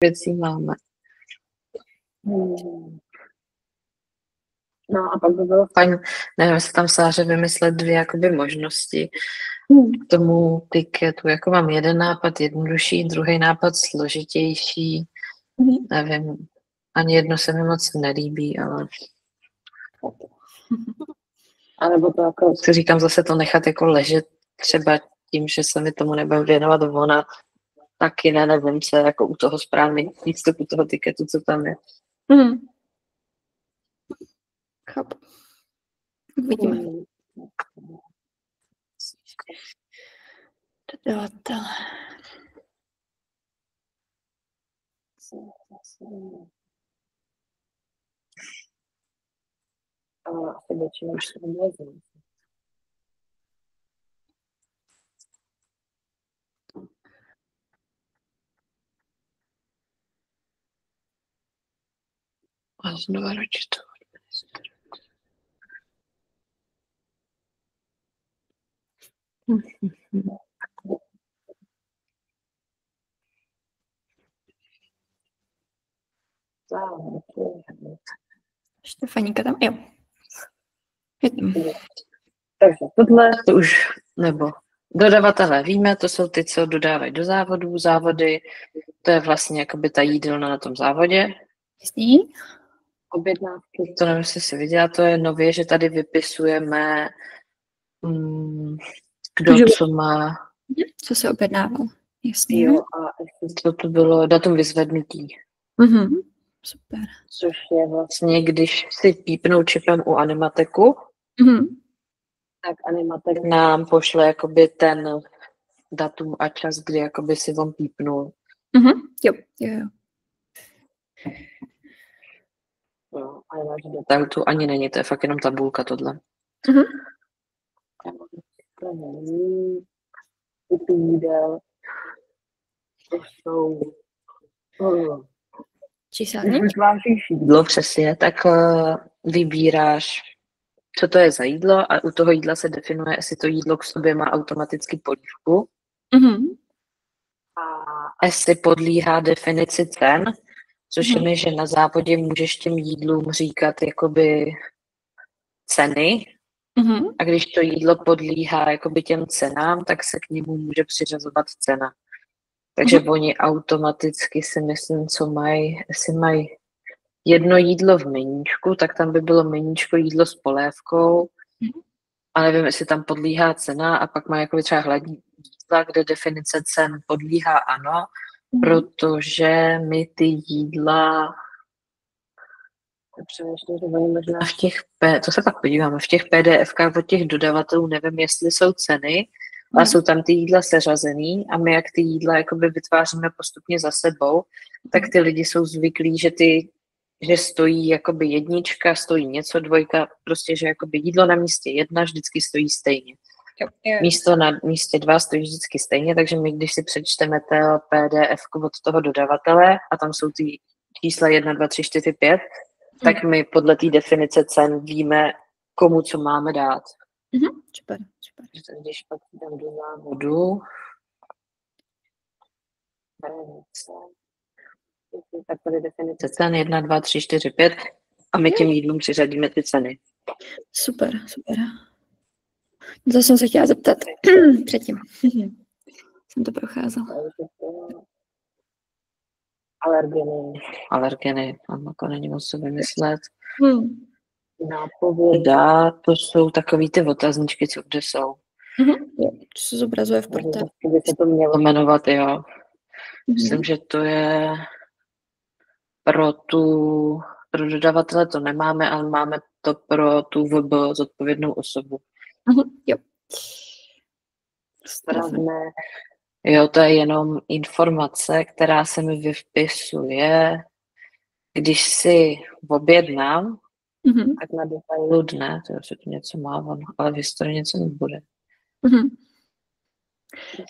věcí máme. No a pak by bylo fajn, nevím, jestli tam Sáře vymyslet 2 jakoby možnosti k tomu tiketu. Jako mám jeden nápad jednodušší, druhý nápad složitější. Nevím, ani jedno se mi moc nelíbí, ale... A nebo to jako, si říkám, zase to nechat jako ležet třeba tím, že se mi tomu nebudu věnovat ona, taky nevím, co je jako u toho správný přístup, u toho tiketu, co tam je. Chápu. Vidíme. Dodavatel. Asi většinou už se nebude. A znova ročit. Štefaníka tam, jo. Je tam. Takže tohle to už, nebo dodavatelé víme, to jsou ty, co dodávají do závodů. Závody, to je vlastně jakoby ta jídelna na tom závodě. Jasný. Objednávky, to nevím, jestli si viděla, to je nově, že tady vypisujeme, kdo co má. Co se objednával. Jasný. Jo, a co to bylo datum vyzvednutí. Super. Což je vlastně, když si pípnou čipem u Animateku, tak Animatek nám pošle jakoby ten datum a čas, kdy jakoby si on pípnul. Jo. No, a jinak detail tu ani není, to je fakt jenom tabulka tohle. Typy jídel, to jsou... Číselně? Když vážíš jídlo přesně, tak vybíráš, co to je za jídlo a u toho jídla se definuje, jestli to jídlo k sobě má automaticky polívku a jestli podlíhá definici cen, což je, že na závodě můžeš těm jídlům říkat jakoby ceny a když to jídlo podlíhá jakoby těm cenám, tak se k němu může přiřazovat cena. Takže oni automaticky si myslím, co mají, jestli mají jedno jídlo v meníčku, tak tam by bylo meníčko jídlo s polévkou a nevím, jestli tam podlíhá cena a pak má jako třeba hladní jídla, kde definice cen podlíhá ano, protože my ty jídla přemýšlím, že oni možná v těch, to se pak podíváme, v těch PDF-kách od těch dodavatelů nevím, jestli jsou ceny, ale jsou tam ty jídla seřazený a my jak ty jídla jakoby vytváříme postupně za sebou, tak ty lidi jsou zvyklí, že stojí jakoby jednička, stojí něco, dvojka, prostě, že jakoby jídlo na místě 1 vždycky stojí stejně. Místo na místě 2 stojí vždycky stejně, takže my, když si přečteme to PDF od toho dodavatele a tam jsou ty čísla 1, 2, 3, 4, 5, tak my podle té definice cen víme, komu co máme dát. Super. Když pak jdem do závodu, tak tady definice cen 1, 2, 3, 4, 5 a my těm jídlům přiřadíme ty ceny. Super. To jsem se chtěla zeptat předtím. Jsem to procházela. Alergeny, to není moc co vymyslet. Nápověda, to jsou takový ty otazníčky, co kde jsou. To se zobrazuje v portálu. By se to mělo jmenovat, jo. Myslím, že to je pro dodavatele to nemáme, ale máme to pro tu VB zodpovědnou osobu. Jo. Správné. Jo, to je jenom informace, která se mi vyvpisuje, když si objednám, tak na detailu dne, to se tu něco má, ale v historii něco nebude.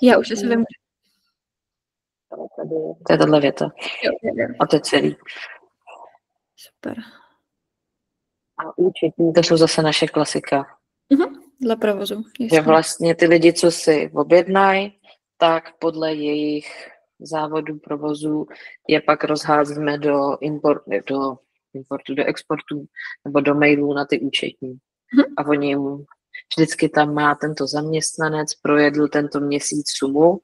Já už si vím. To je tato věta. Jo. A to je celý. Super. A účetní, to jsou zase naše klasika. Dle provozu. Že vlastně ty lidi, co si objednají, tak podle jejich závodů, provozů je pak rozházíme do exportu nebo do mailů na ty účetní. A oni vždycky tam má tento zaměstnanec, projedl tento měsíc sumu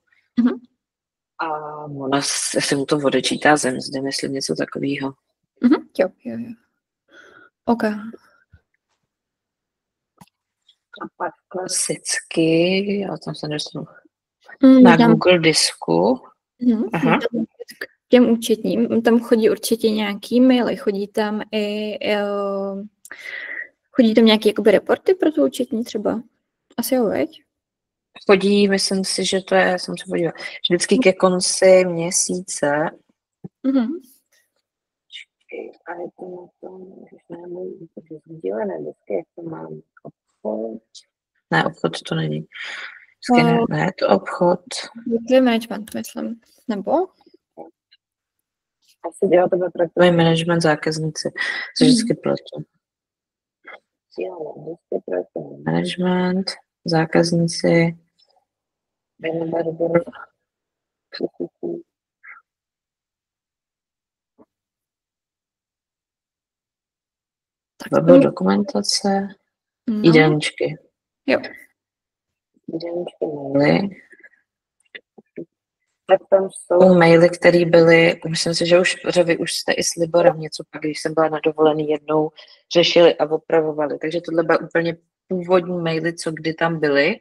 a ona se mu to odečítá ze mzdy, myslím něco takového. Jo. OK. A pak klasicky, já tam se dostanu na Google disku. K těm účetním, tam chodí určitě nějaký maily, chodí tam nějaké jakoby reporty pro tu účetní třeba? Asi jo, veď? Chodí, myslím si, že to je, jsem se podívala, vždycky ke konci měsíce. A je to na tom, že nemůžu sdílené disky, jak to mám obchod. Ne, obchod to není. Ne, to obchod. To je management, myslím. Nebo? Asi dělá to projektový management zákazníci. Se vždycky pletu. Vždycky projektový management, zákazníci, webové dokumentace, jídelníčky. Jo. Jídelníčky maily. Tak tam jsou maily, které byly, myslím si, že vy už jste i s Liborem něco pak, když jsem byla na dovolený jednou, řešili a opravovali. Takže tohle byly úplně původní maily, co kdy tam byly.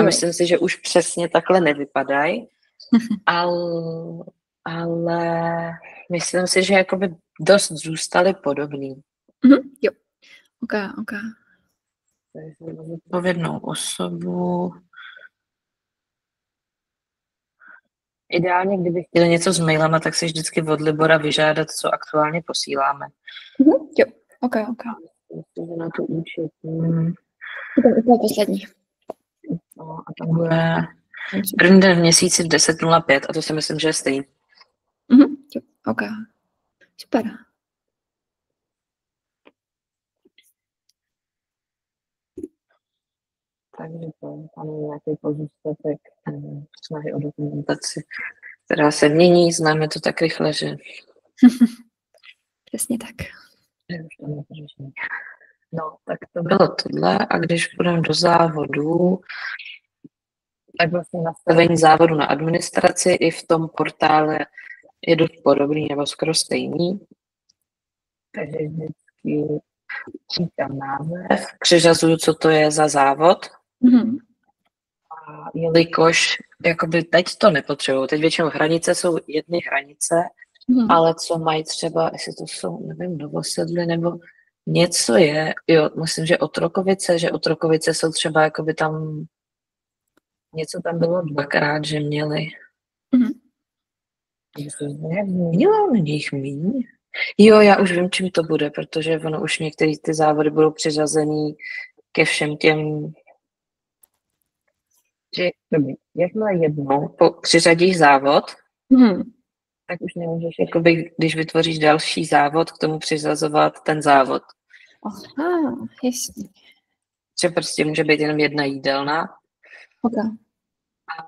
A myslím si, že už přesně takhle nevypadají. Ale myslím si, že jakoby dost zůstaly podobný. Jo. OK. Takže odpovědnou osobu. Ideálně, kdyby chtěli něco s mailama, tak si vždycky od Libora vyžádat, co aktuálně posíláme. Jo, OK. Myslím, že na tu účetní. To je poslední. No, a tam bude první den v měsíci v 10:05 a to si myslím, že je stejný. Jo, OK. Super. Takže tam je nějaký pozůstatek snahy o dokumentaci, která se mění, známe to tak rychle, že... Přesně tak. No, tak to bylo tohle a když půjdeme do závodu, tak vlastně nastavení závodu na administraci i v tom portále je dost podobný nebo skoro stejný. Takže vždycky říkám název, přiřazuju, co to je za závod. A jelikož jakoby teď to nepotřebuju, teď většinou hranice jsou jedny hranice, ale co mají třeba, jestli to jsou, nevím, Novosedly nebo něco je, jo, myslím, že Otrokovice jsou třeba jakoby tam, něco tam bylo dvakrát, že měli. Takže se nějak změnilo, není jich míň. Jo, já už vím, čím to bude, protože ono už některé ty závody budou přiřazený ke všem těm, že jakmile jednou přiřadíš závod, tak už nemůžeš, jakoby, když vytvoříš další závod, k tomu přiřazovat ten závod. Aha, jasně. Že prostě může být jenom jedna jídelna. Okay. A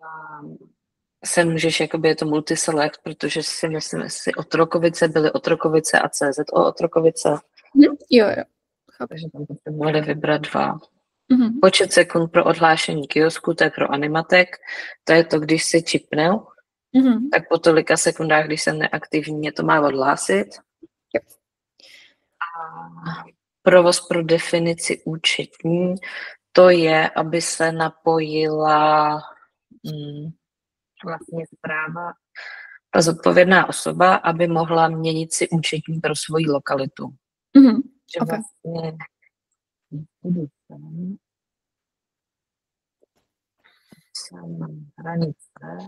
se můžeš, jakoby je to multiselect, protože si myslím, jestli Otrokovice byly Otrokovice a CZ o Otrokovice. Jo. Takže tam byste mohli vybrat 2. Počet sekund pro odhlášení kiosku, to je pro Animatek. To je to, když si čipnul, tak po tolika sekundách, když jsem neaktivní, mě to má odhlásit. Jo. A provoz pro definici účetní, to je, aby se napojila vlastně správa, ta zodpovědná osoba, aby mohla měnit si účetní pro svoji lokalitu. Že vlastně hranice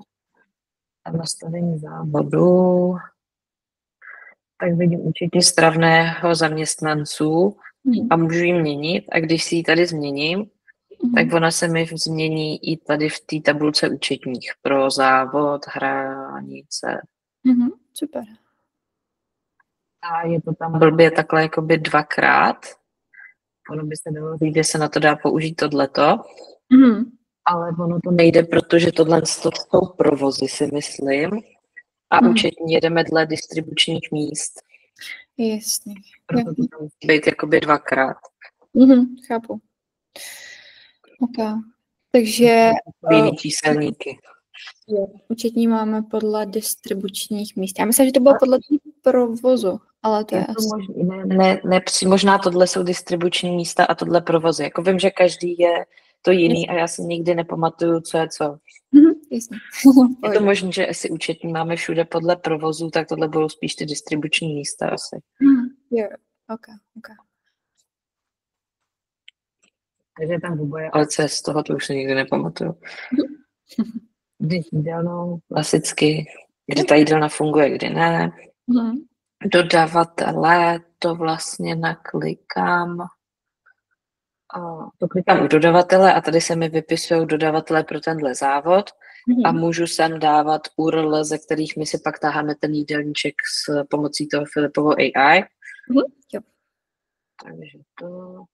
a nastavení závodu, tak vidím účetní stravného zaměstnanců a můžu ji měnit a když si ji tady změním, tak ona se mi změní i tady v té tabulce účetních pro závod, hranice. Super. A je to tam blbě takhle jakoby 2krát. Ono by se dalo říct, že se na to dá použít tohleto. Ale ono to nejde, protože tohle jsou provozy, si myslím. A účetní jedeme dle distribučních míst. Jasně. Proto to tam musí být jakoby dvakrát. Chápu. Okay. Takže... Jiný číselníky. Jo, účetní máme podle distribučních míst. Já myslím, že to bylo podle provozu, ale to je asi... Možná tohle jsou distribuční místa a tohle provozy. Jako vím, že každý je to jiný a já si nikdy nepamatuju, co je co. Jasně. Je to možné, že jestli účetní máme všude podle provozu, tak tohle budou spíš ty distribuční místa asi. Jo, ok. Takže tam oboje, ale co je z toho, to už si nikdy nepamatuju. Kdy jídelnou, klasicky, kdy ta jídelna funguje, kdy ne. Dodavatele, to vlastně naklikám. To klikám u dodavatele a tady se mi vypisují dodavatele pro tenhle závod a můžu sem dávat URL, ze kterých my si pak táháme ten jídelníček s pomocí toho Filipovo AI. Jo. Takže to...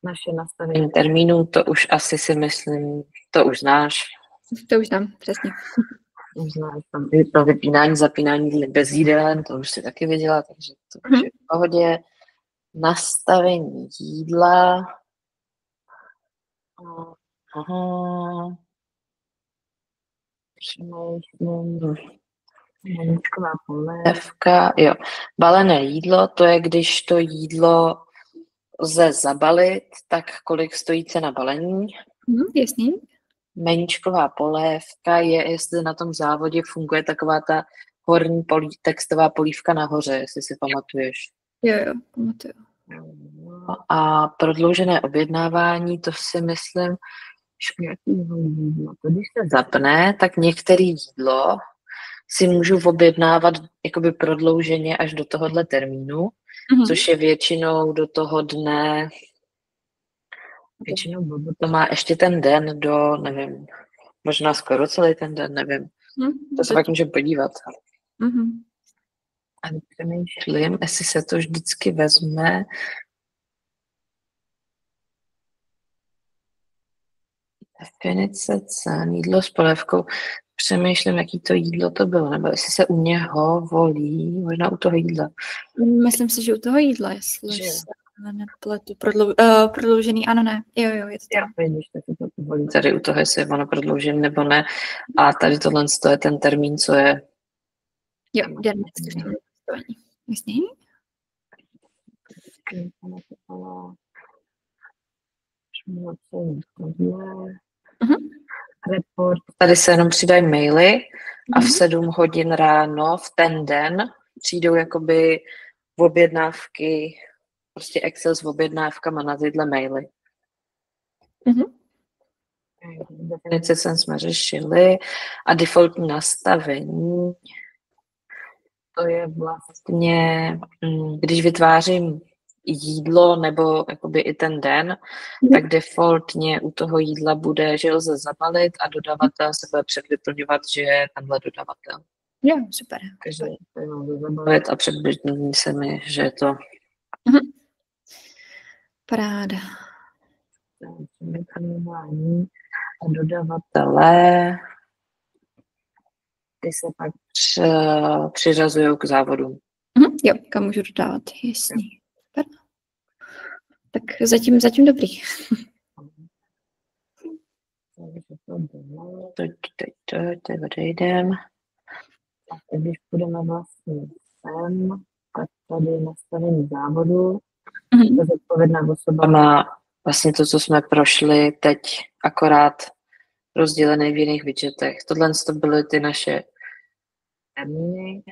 Naše nastavení termínů, to už asi si myslím, to už znáš. To už znám, přesně. Už znáš, tam to vypínání, zapínání bez jídelen, to už si taky viděla, takže to už je v pohodě. Nastavení jídla. Maličková polévka, jo. Balené jídlo, to je, když to jídlo lze zabalit, tak kolik stojí cena balení. Jasně. Meníčková polévka je, jestli na tom závodě funguje taková ta horní textová polívka nahoře, jestli si pamatuješ. Jo, pamatuju. A prodloužené objednávání, to si myslím, když se zapne, tak některé jídlo si můžu objednávat jakoby prodlouženě až do tohohle termínu, což je většinou do toho dne, většinou to má ještě ten den do, nevím, možná skoro celý ten den, nevím. To se pak můžeme podívat. A přemýšlím, jestli se to vždycky vezme. Definice cen, jídlo s polévkou. Přemýšlím, jaký to jídlo to bylo, nebo jestli se u něho volí, možná u toho jídla. Myslím si, že u toho jídla, jestli se nepletu. Prodloužený, ano, ne. Jo, je to tam. Vidíš, tak to volí tady u toho, jestli je ono prodloužený nebo ne. A tady tohle je ten termín, co je... Jo, den testování. Jasně. Report. Tady se jenom přidají maily a v 7 hodin ráno v ten den přijdou jakoby objednávky, prostě Excel s objednávkama na tyhle maily. Definice jsme řešili a defaultní nastavení, to je vlastně, když vytvářím jídlo nebo jakoby i ten den, tak defaultně u toho jídla bude, že lze zabalit a dodavatel se bude předvyplňovat, že je tenhle dodavatel. Jo, super. Takže to lze zabalit a předvyplní se mi, že je to... Paráda. A dodavatele, ty se pak přiřazují k závodu. Jo, kam můžu dodávat, jasně. Tak zatím dobrý. Teď odejdem. A když půjdeme vlastně sem, tak tady nastavení závodu. Ta zodpovědná osoba má vlastně to, co jsme prošli teď, akorát rozdělené v jiných widgetech. Tohle to byly ty naše termíny.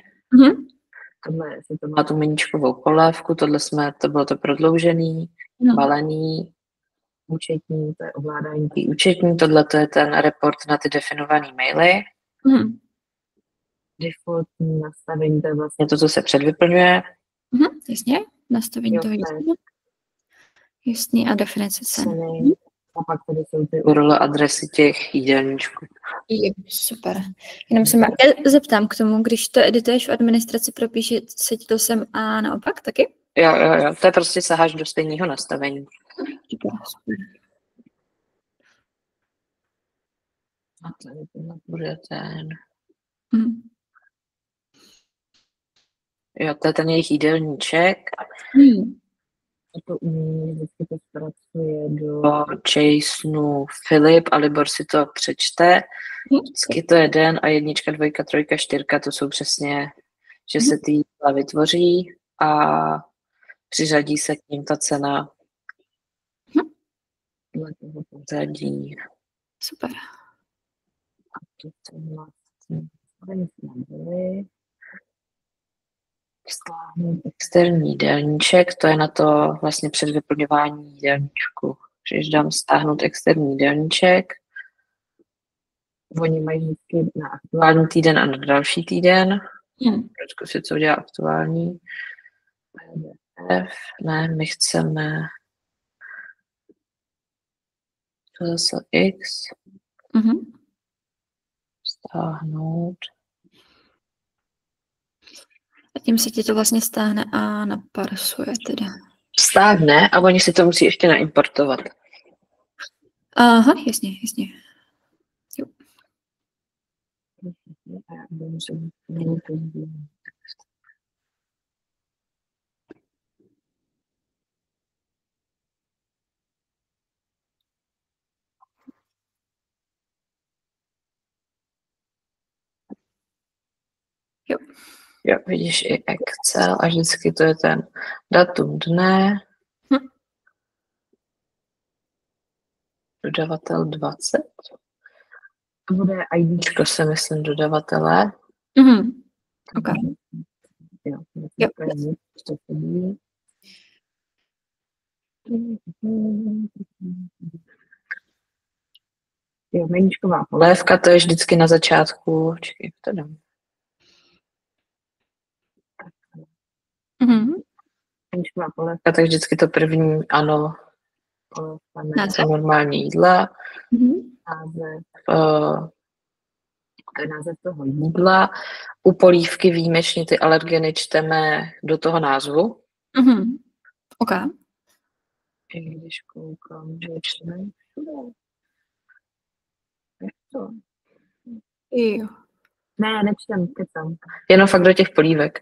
Tohle to má tu meníčkovou polévku, to bylo to prodloužený, balený, účetní, to je ovládání tý účetní, tohle to je ten report na ty definované maily. Defaultní nastavení, to je vlastně to, co se předvyplňuje. Jasně, nastavení toho jídla. Jasně, a definice cen. A pak tady jsou ty URL adresy těch jídelníčků. Super. Jenom se zeptám k tomu, když to edituješ v administraci, propíše se ti to sem a naopak taky? Jo. To je prostě saháš do stejného nastavení. Super. A tady tohle bude ten... Jo, to je ten jejich jídelníček. A to vždycky to zpracuje do JSONu Filip a Libor si to přečte. Vždycky to je den a 1, 2, 3, 4, to jsou přesně, že se ty jídla vytvoří a přiřadí se k ním ta cena dle toho pořadí. Super. A to jsme byli. Stáhnout externí jídelníček, to je na to vlastně před vyplňování jídelníčku. Když dám stáhnout externí jídelníček, oni mají vždycky na aktuální týden a na další týden. Počku si, co udělá aktuální. Ne, my chceme to zase X. Stáhnout. A tím se ti to vlastně stáhne a naparsuje teda. Stáhne a oni si to musí ještě naimportovat. Aha, jasně. Jo. Jo, vidíš i Excel a vždycky to je ten datum dne, dodavatel 20. To bude IDčko, se myslím, dodavatele. Okay. Jo. Jo, meníčková polévka, to je vždycky na začátku. Čekaj, to dám. Meníčková polévka, tak vždycky to první, ano, polévka, normální jídla. To je název toho jídla. U polívky výjimečně ty alergeny čteme do toho názvu. OK. I když koukám, že čteme to. Jo. Ne, nečtem, kecám. Jenom fakt do těch polívek.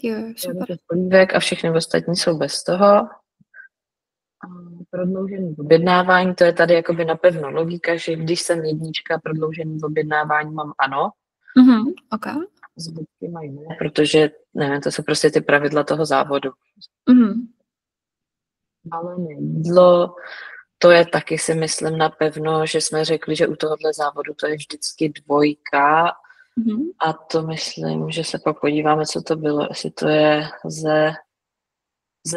Jo, super. Do těch polívek a všechny ostatní jsou bez toho. Prodloužený objednávání, to je tady jakoby napevno logika, že když jsem jednička, prodloužený objednávání mám ano. OK. Zbytky mají ne, protože nevím, to jsou prostě ty pravidla toho závodu. Balené jídlo, to je taky si myslím napevno, že jsme řekli, že u tohohle závodu to je vždycky 2 a to myslím, že se pak podíváme, co to bylo, jestli to je ze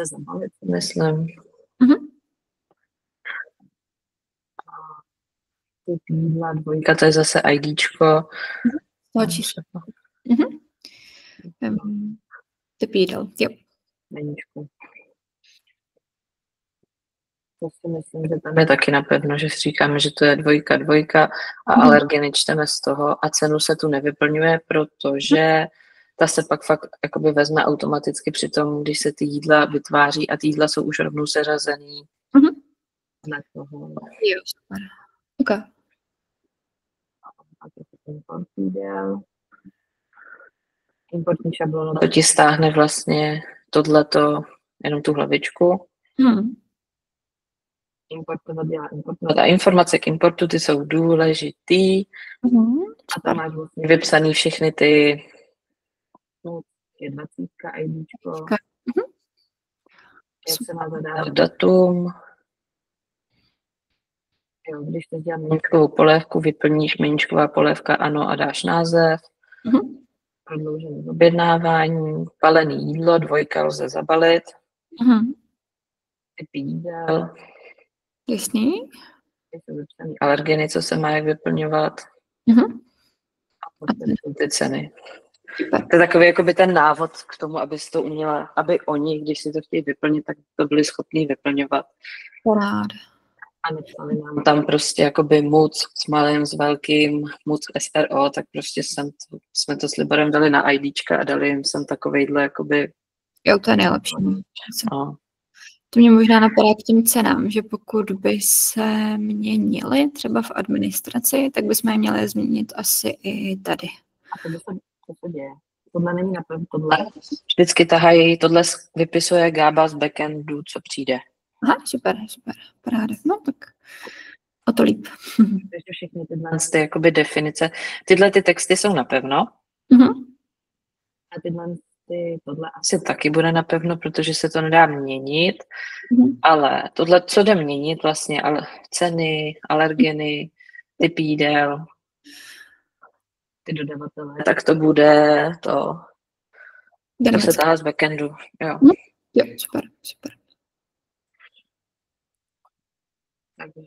zabalit, myslím. Typ jídla 2, to je zase IDčko. Typ jídel, jo. Meníčku. To si myslím, že tam je taky napevno, že si říkáme, že to je 2 a alergeny čteme z toho a cenu se tu nevyplňuje, protože ta se pak fakt jakoby vezme automaticky při tom, když se ty jídla vytváří a ty jídla jsou už rovnou seřazený na toho. Jo, super. OK. A to je import jídel. Importní šablonu, to ti stáhne vlastně tohleto, jenom tu hlavičku. Importovat dělá importovat. A informace k importu, ty jsou důležitý. A tam máš vlastně vypsaný všechny ty je 20 IDčko. Jak se má zadávat datum. Jo, když teď dělám meníčkovou polévku, vyplníš meníčková polévka ano a dáš název. Prodloužené objednávání, balený jídlo, 2 lze zabalit. Typ jídel. Jasný. Jsou vypsaný alergeny, co se má jak vyplňovat. A potom jsou ty ceny. To je takový jakoby ten návod k tomu, abys to uměla, aby oni, když si to chtějí vyplnit, tak to byli schopní vyplňovat. Paráda. A nepsali nám tam prostě jakoby moc s malým, s velkým, moc SRO, tak prostě jsme to s Liborem dali na IDčka a dali jim sem takovejhle jakoby... Jo, to je nejlepší. No. To mě možná napadá k těm cenám, že pokud by se měnily třeba v administraci, tak bychom je měli změnit asi i tady. A to se děje. tohle není napevno, tohle. Vždycky tahají, tohle vypisuje Gába z backendu, co přijde. Aha, super, paráda. No tak o to líp. Takže všechny tyhle jakoby definice. Tyhle ty texty jsou napevno. A tohle asi taky bude napevno, protože se to nedá měnit. Ale tohle, co jde měnit vlastně, ale ceny, alergeny, typ jídel, ty dodavatele, tak to bude to se tahá z backendu. Jo. Jo, super. Takže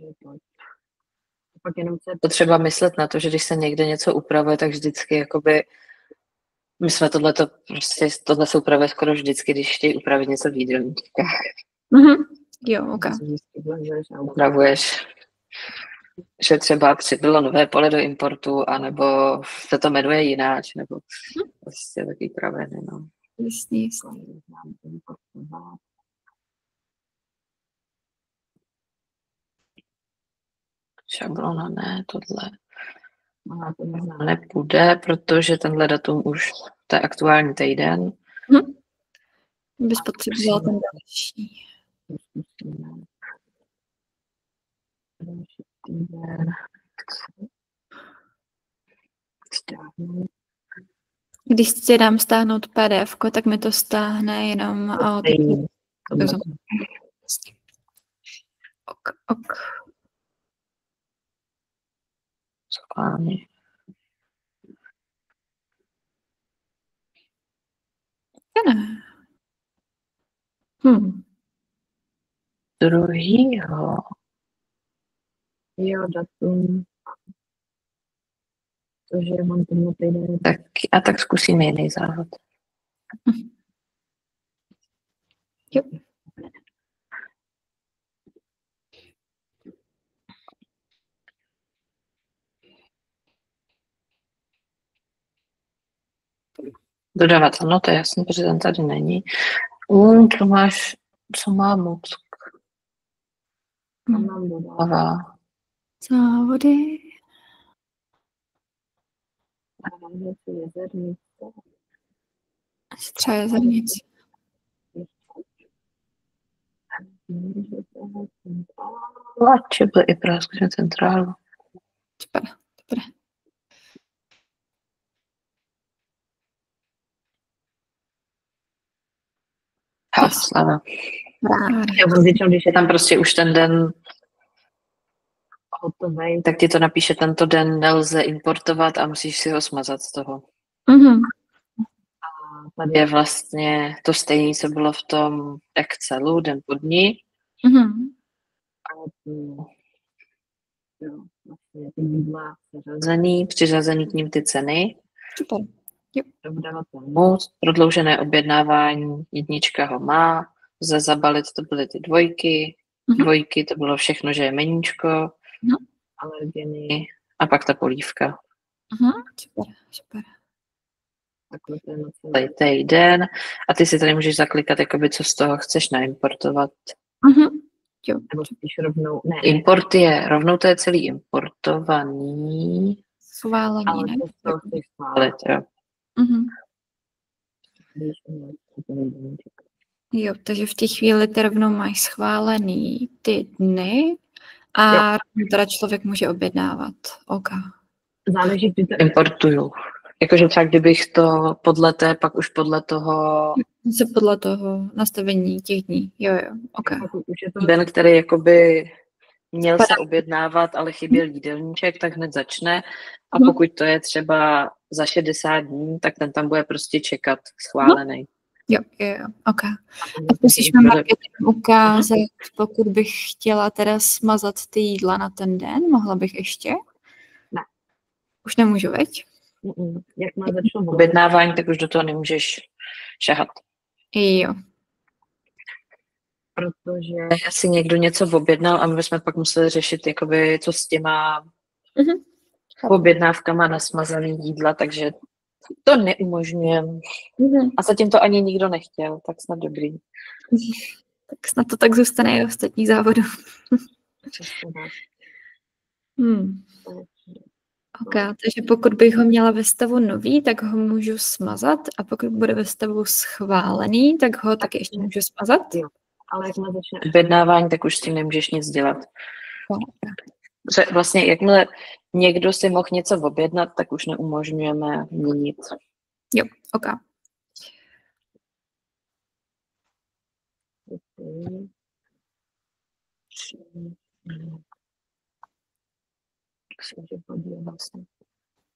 pak jenom se potřeba myslet na to, že když se někde něco upravuje, tak vždycky jakoby my jsme tohle se upravuje skoro vždycky, když chtějí upravit něco v jídelníčkách. Jo, ok. Upravuješ, že třeba přibylo nové pole do importu, anebo se to jmenuje jináč, nebo prostě taky pravený, no. Jasně. Šablona, ne, tohle. No, to možná nepůjde, protože tenhle datum už, to je aktuální týden. Bys potřebovala ten další. Když si dám stáhnout PDF, tak mi to stáhne jenom Ok. Schválně. Ne. Druhýho. Jo, datum. Protože mám tomu týden. Tak zkusíme jiný závod. Jo. Dodavatel, no to je jasný, protože ten tady není. Co má Muck? Mám dodává. Závody. Třeba Jezernice. Lače byl i Pražskou centrálu. Super. Slava. Já vám většinou, když je tam prostě už ten den hotový, tak ti to napíše, tento den nelze importovat a musíš si ho smazat z toho. A tady je vlastně to stejné, co bylo v tom Excelu, den po dní. Vlastně ty jídla přiřazený k ním ty ceny. Super. Dodavatel moc, prodloužené objednávání, jednička ho má, lze zabalit, to byly ty dvojky, to bylo všechno, že je meníčko, alergeny a pak ta polívka. Super. Takhle to je na celý týden a ty si tady můžeš zaklikat, jakoby, co z toho chceš naimportovat. Jo. Nebo spíš rovnou, ne, import je, rovnou to je celý importovaný. Schválení, ale ne? to chceš schválit, jo. Jo, takže v té chvíli ty rovnou máš schválený ty dny a teda člověk může objednávat. OK. Záleží, kdy to importuju. Jakože třeba kdybych to pak už podle toho nastavení těch dní. Jo, OK. Už je to den, který jakoby měl se objednávat, ale chyběl jídelníček, tak hned začne. A pokud to je třeba za 60 dní, tak ten tam bude prostě čekat schválený. Jo, OK. A musíš mi marketing ukázat, pokud bych chtěla teda smazat ty jídla na ten den, mohla bych ještě? Ne. Už nemůžu, veď? Jak má začnou objednávání, tak už do toho nemůžeš šahat. Jo. Protože asi někdo něco objednal a my jsme pak museli řešit, jakoby, co s těma objednávkama na smazaný jídla, takže to neumožňujeme. A zatím to ani nikdo nechtěl, tak snad dobrý. Tak snad to tak zůstane i ostatních závodů. Ok, takže pokud bych ho měla ve stavu nový, tak ho můžu smazat a pokud bude ve stavu schválený, tak ho taky ještě můžu smazat. Jo. Ale jakmile začne objednávání, tak už s tím nemůžeš nic dělat. Vlastně jakmile někdo si mohl něco objednat, tak už neumožňujeme měnit. Jo, ok.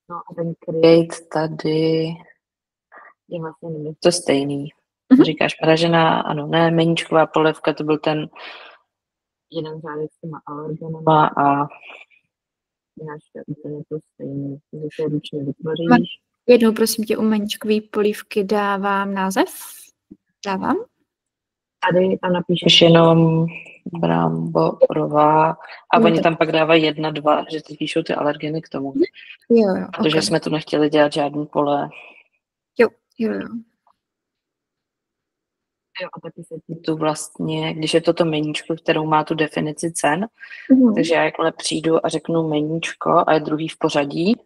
No a ten create tady je vlastně to stejný. Říkáš pražená, ano, ne, meníčková polévka, to byl ten jeden řádek s těma alergenama a jinak je úplně to stejný, že se ručně vytvoříš. Jednou, prosím tě, u meníčkové polívky dávám název? Dávám? Tady tam napíšeš jenom bramborová a oni tam pak dávají 1, 2, že ty píšou ty alergeny k tomu. Jo, protože jsme tu nechtěli dělat žádný pole. Jo. Jo, a taky se tu vlastně, když je to meníčko, kterou má tu definici cen, takže já jakmile přijdu a řeknu meníčko a je druhý v pořadí,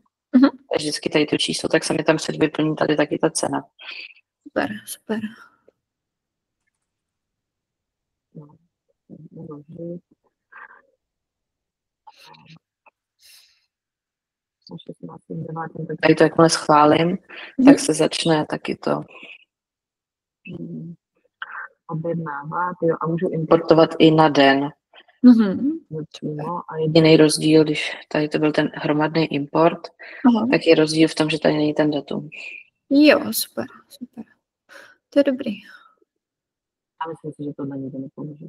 takže vždycky tady to číslo, tak se mi tam před vyplní tady taky ta cena. Super. Tady to jakmile schválím, tak se začne taky to objednávat a můžu importovat i na den. A jediný rozdíl, když tady to byl ten hromadný import, tak je rozdíl v tom, že tady není ten datum. Jo, super. To je dobrý. A myslím si, že to na nikdo nepomůže.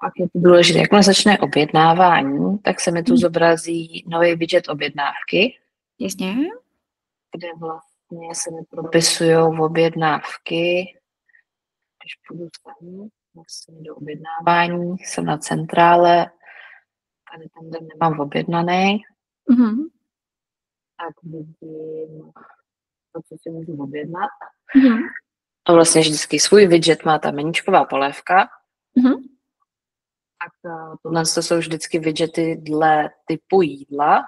Pak je to důležité. Jakmile začne objednávání, tak se mi tu zobrazí nový widget objednávky. Jasně. Kde vlastně se mi propisují objednávky. Když půjdu tam vlastně do objednávání, jsem na centrále, tady ten den nemám objednaný. Tak vidím to, co si můžu objednat. A vlastně vždycky svůj widget má ta meníčková polévka. Tak tohle to jsou vždycky widgety dle typu jídla.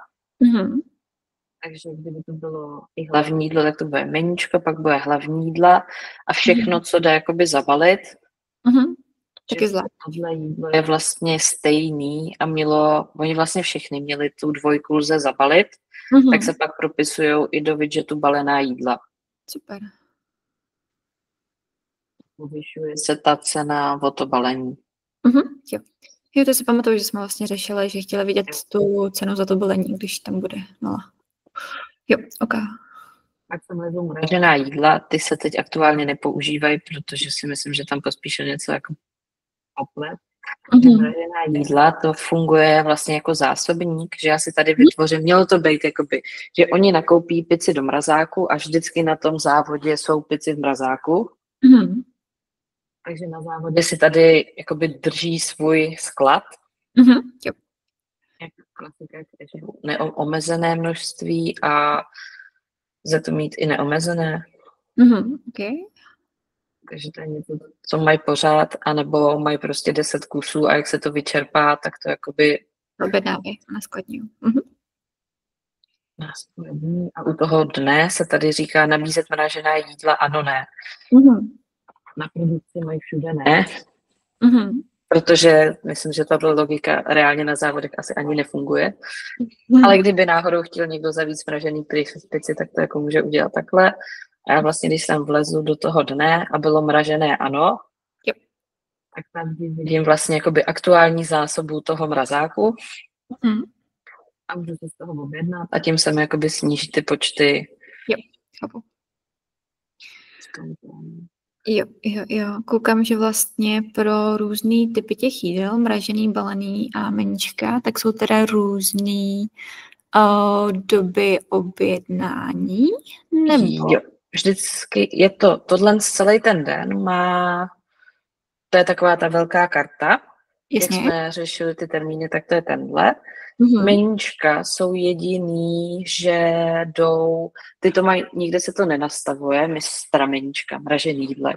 Takže kdyby to bylo i hlavní jídlo, tak to bude meníčko, pak bude hlavní jídla a všechno, co jde jakoby zabalit. Taky zle. Tohle jídlo je vlastně stejný a oni vlastně všechny měli tu 2 lze zabalit, tak se pak propisují i do widgetu balená jídla. Super. Povyšuje se ta cena o to balení. Jo, to si pamatuju, že jsme vlastně řešili, že chtěli vidět tu cenu za to balení, když tam bude 0. Jo, ok. Pak jsem lezu mražená jídla, ty se teď aktuálně nepoužívají, protože si myslím, že tam pospíšil něco jako oplet. Mražená jídla, to funguje vlastně jako zásobník, že já si tady vytvořím, mělo to být jakoby, že oni nakoupí pici do mrazáku a vždycky na tom závodě jsou pici v mrazáku. Takže na závodě si tady jakoby drží svůj sklad. Jo. Jako klasika, že neomezené množství a lze to mít i neomezené. Okay. Takže to je něco, co mají pořád, anebo mají prostě 10 kusů a jak se to vyčerpá, tak to jakoby objednávají na skladní. A u toho dne se tady říká nabízet mražená jídla, ano, ne. Na produkci mají všude ne. Protože myslím, že tato logika reálně na závodech asi ani nefunguje. Ale kdyby náhodou chtěl někdo zavíc mražený pici, tak to jako může udělat takhle. A já vlastně, když jsem vlezu do toho dne a bylo mražené ano, tak tam vidím vlastně jakoby aktuální zásobu toho mrazáku. A můžu se z toho objednat a tím se mi jakoby sníží ty počty. Jo, chápu. Jo. Koukám, že vlastně pro různý typy těch jídel, mražený, balený a meníčka, tak jsou teda různý doby objednání, nebo? Jo, vždycky je to, tohle celý ten den má, to je taková ta velká karta, Jasně. Jak jsme řešili ty termíny, tak to je tenhle. Meníčka jsou jediný, že jdou, ty to mají, nikde se to nenastavuje, meníčka, mražený jídlo,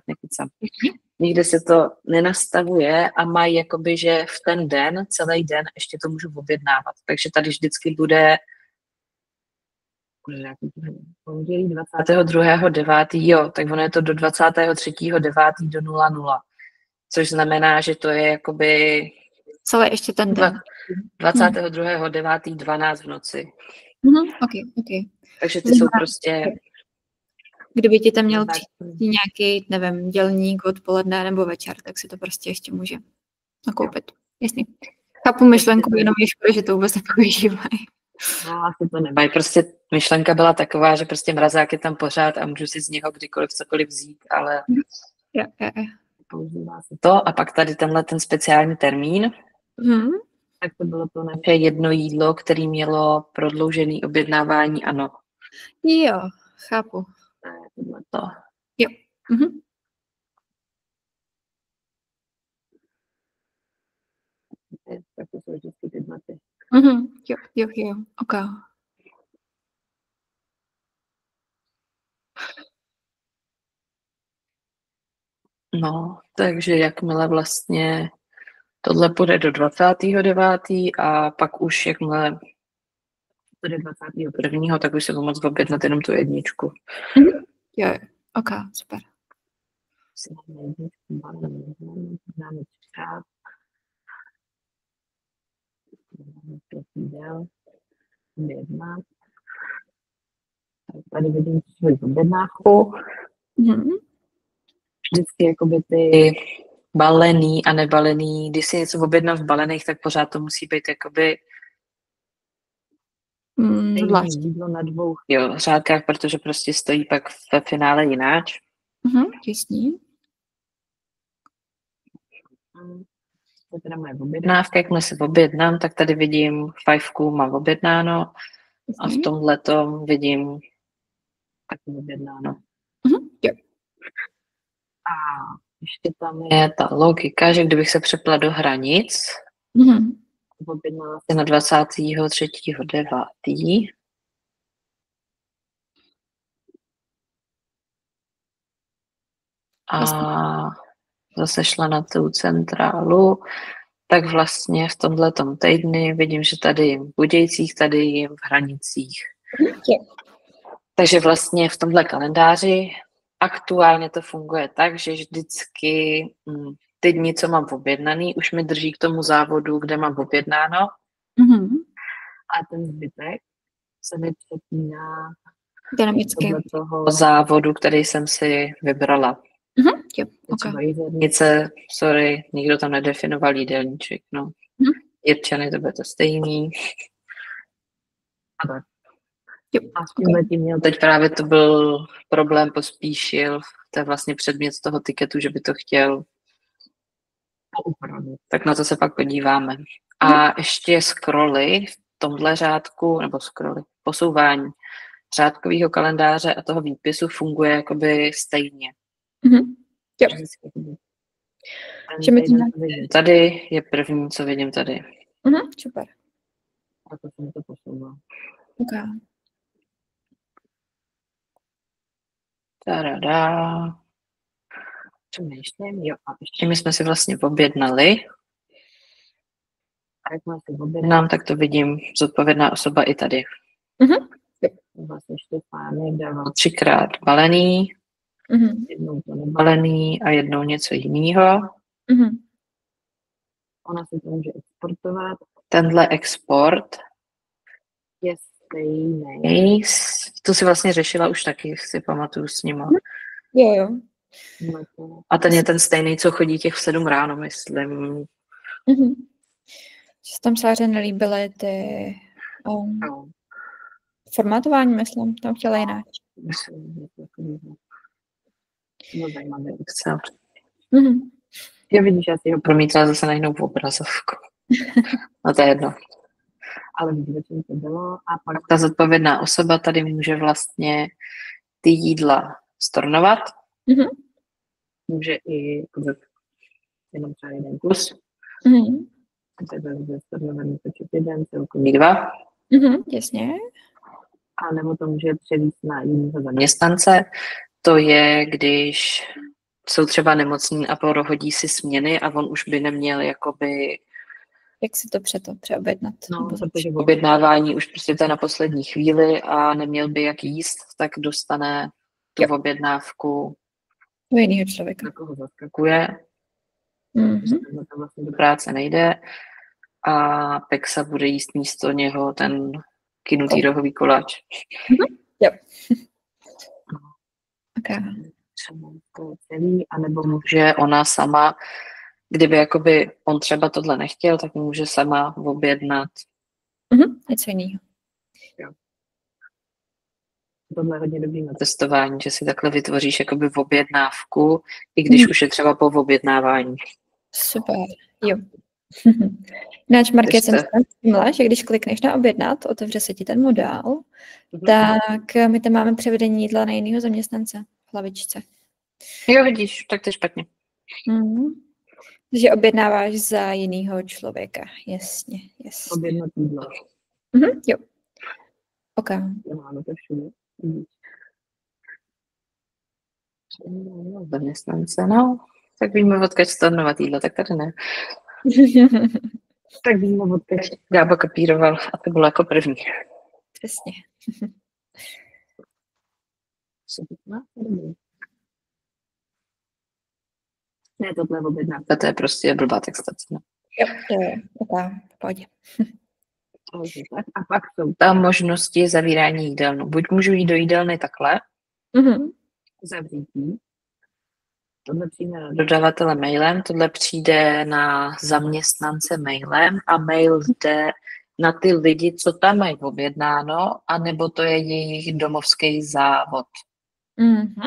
nikde se to nenastavuje a mají jakoby, že v ten den, celý den ještě to můžu objednávat. Takže tady vždycky bude pondělí 22.9. Jo, tak ono je to do 23.9. do 00. Což znamená, že to je jakoby celé ještě ten den. 22.9. 12 v noci. Okay. Takže ty jsou prostě... Kdyby ti tam měl přijít nějaký, nevím, dělník odpoledne nebo večer, tak si to prostě ještě může nakoupit. Jasně. Chápu myšlenku, jenom je škoda, že to vůbec nepoužívají. No, asi to nemají. Prostě myšlenka byla taková, že prostě mrazák je tam pořád a můžu si z něho kdykoliv cokoliv vzít, ale používá se to. A pak tady tenhle ten speciální termín, tak to bylo to naše jedno jídlo, které mělo prodloužený objednávání, ano. Jo, chápu. To. Jo. Tak to jsou vždycky ty dmaty. Jo, ok. No, takže jakmile vlastně tohle půjde do 29. a pak už jakmile bude 21. tak už se budu moct objednat jenom tu jedničku. Jo, ok, super. Dáme čas. Jedna. Tady vidím svoji objednávku. Vždycky jakoby ty balený a nebalený, když si něco objednám v balených, tak pořád to musí být jakoby jídlo na 2 řádkách, protože prostě stojí pak ve finále jináč. Jasně. To je teda moje objednávka, jakmile si objednám, tak tady vidím 5 mám objednáno a v tomhletom vidím taky objednáno. Jo. A ještě tam je ta logika, že kdybych se přepla do hranic, objednala se na 23.9. A zase šla na tu centrálu, tak vlastně v tomhletom týdny vidím, že tady jim v Budějcích, tady jim v Hranicích. Takže vlastně v tomhle kalendáři aktuálně to funguje tak, že vždycky ty dny, co mám objednaný, už mi drží k tomu závodu, kde mám objednáno. A ten zbytek se mi přepíná podle toho závodu, který jsem si vybrala. Třeba jídelnice, sorry, nikdo tam nedefinoval jídelníček, no. Jirčany, to bude to stejný. A s tímhletím měl teď právě to byl problém, pospíšil, to je vlastně předmět z toho tiketu, že by to chtěl poupravit. Tak na to se pak podíváme. A ještě scrolly v tomhle řádku, nebo posouvání řádkového kalendáře a toho výpisu funguje jakoby stejně. Jo. Tady je první, co vidím tady. Super. A to se mi to posouvá. Okay. Tarada. Přemýšlím, jo. A ještě my jsme si vlastně objednali. A jak si objednám, tak to vidím zodpovědná osoba i tady. Vlastně Štefánek dával 3krát balený, jednou to nebalený a jednou něco jiného. Ona si to může exportovat. Tenhle export je stejný. To si vlastně řešila už taky, si pamatuju s nima. Jo. A ten je ten stejný, co chodí těch v 7 ráno, myslím. Že se tam Sáře nelíbily ty formátování, myslím, tam chtěla jinak. No zajímavé, Excel. Jo, vidíš, já si ho promítla zase na jinou obrazovku. No to je jedno. Ale vidíte, čím to bylo. A pak ta zodpovědná osoba tady může vlastně ty jídla stornovat. Může i jenom třeba jeden kus. celkový 2. Jasně. A nebo to může převíst na jiného zaměstnance. To je, když jsou třeba nemocní a prohodí si směny a on už by neměl jakoby... Jak si to přeobjednat? No, protože objednávání už prostě to je na poslední chvíli a neměl by jak jíst, tak dostane tu objednávku u jiného člověka. Na koho zaskakuje. To vlastně do práce nejde a Pexa bude jíst místo něho ten kynutý rohový koláč. Jo. Okay. Celý, anebo může ona sama, kdyby jakoby on třeba tohle nechtěl, tak může sama objednat. Něco jiného. Jo. Tohle je hodně dobrý na testování, že si takhle vytvoříš jakoby v objednávku, i když už je třeba po objednávání. Super, jo. Ináč, Marky, já jsem si tam všimla, že když klikneš na objednat, otevře se ti ten modál, tak my tam máme převedení jídla na jiného zaměstnance v hlavičce. Jo, vidíš, tak to je špatně. Takže objednáváš za jiného člověka, jasně. Objednat jídlo. Jo. OK. Máme to všude. Zaměstnance, no. Tak víme, odkud stornovat jídlo, tak tady ne. Tak víme, odkud Gába kopíroval a to bylo jako první. Přesně. Ne, tohle objednávka, to je prostě blbá textace. No. Jo, to je v pohodě. A pak jsou tam možnosti zavírání jídelnu. Buď můžu jít do jídelny takhle, zavřítí. Tohle přijde na dodavatele mailem, tohle přijde na zaměstnance mailem a mail jde na ty lidi, co tam mají objednáno, anebo to je jejich domovský závod.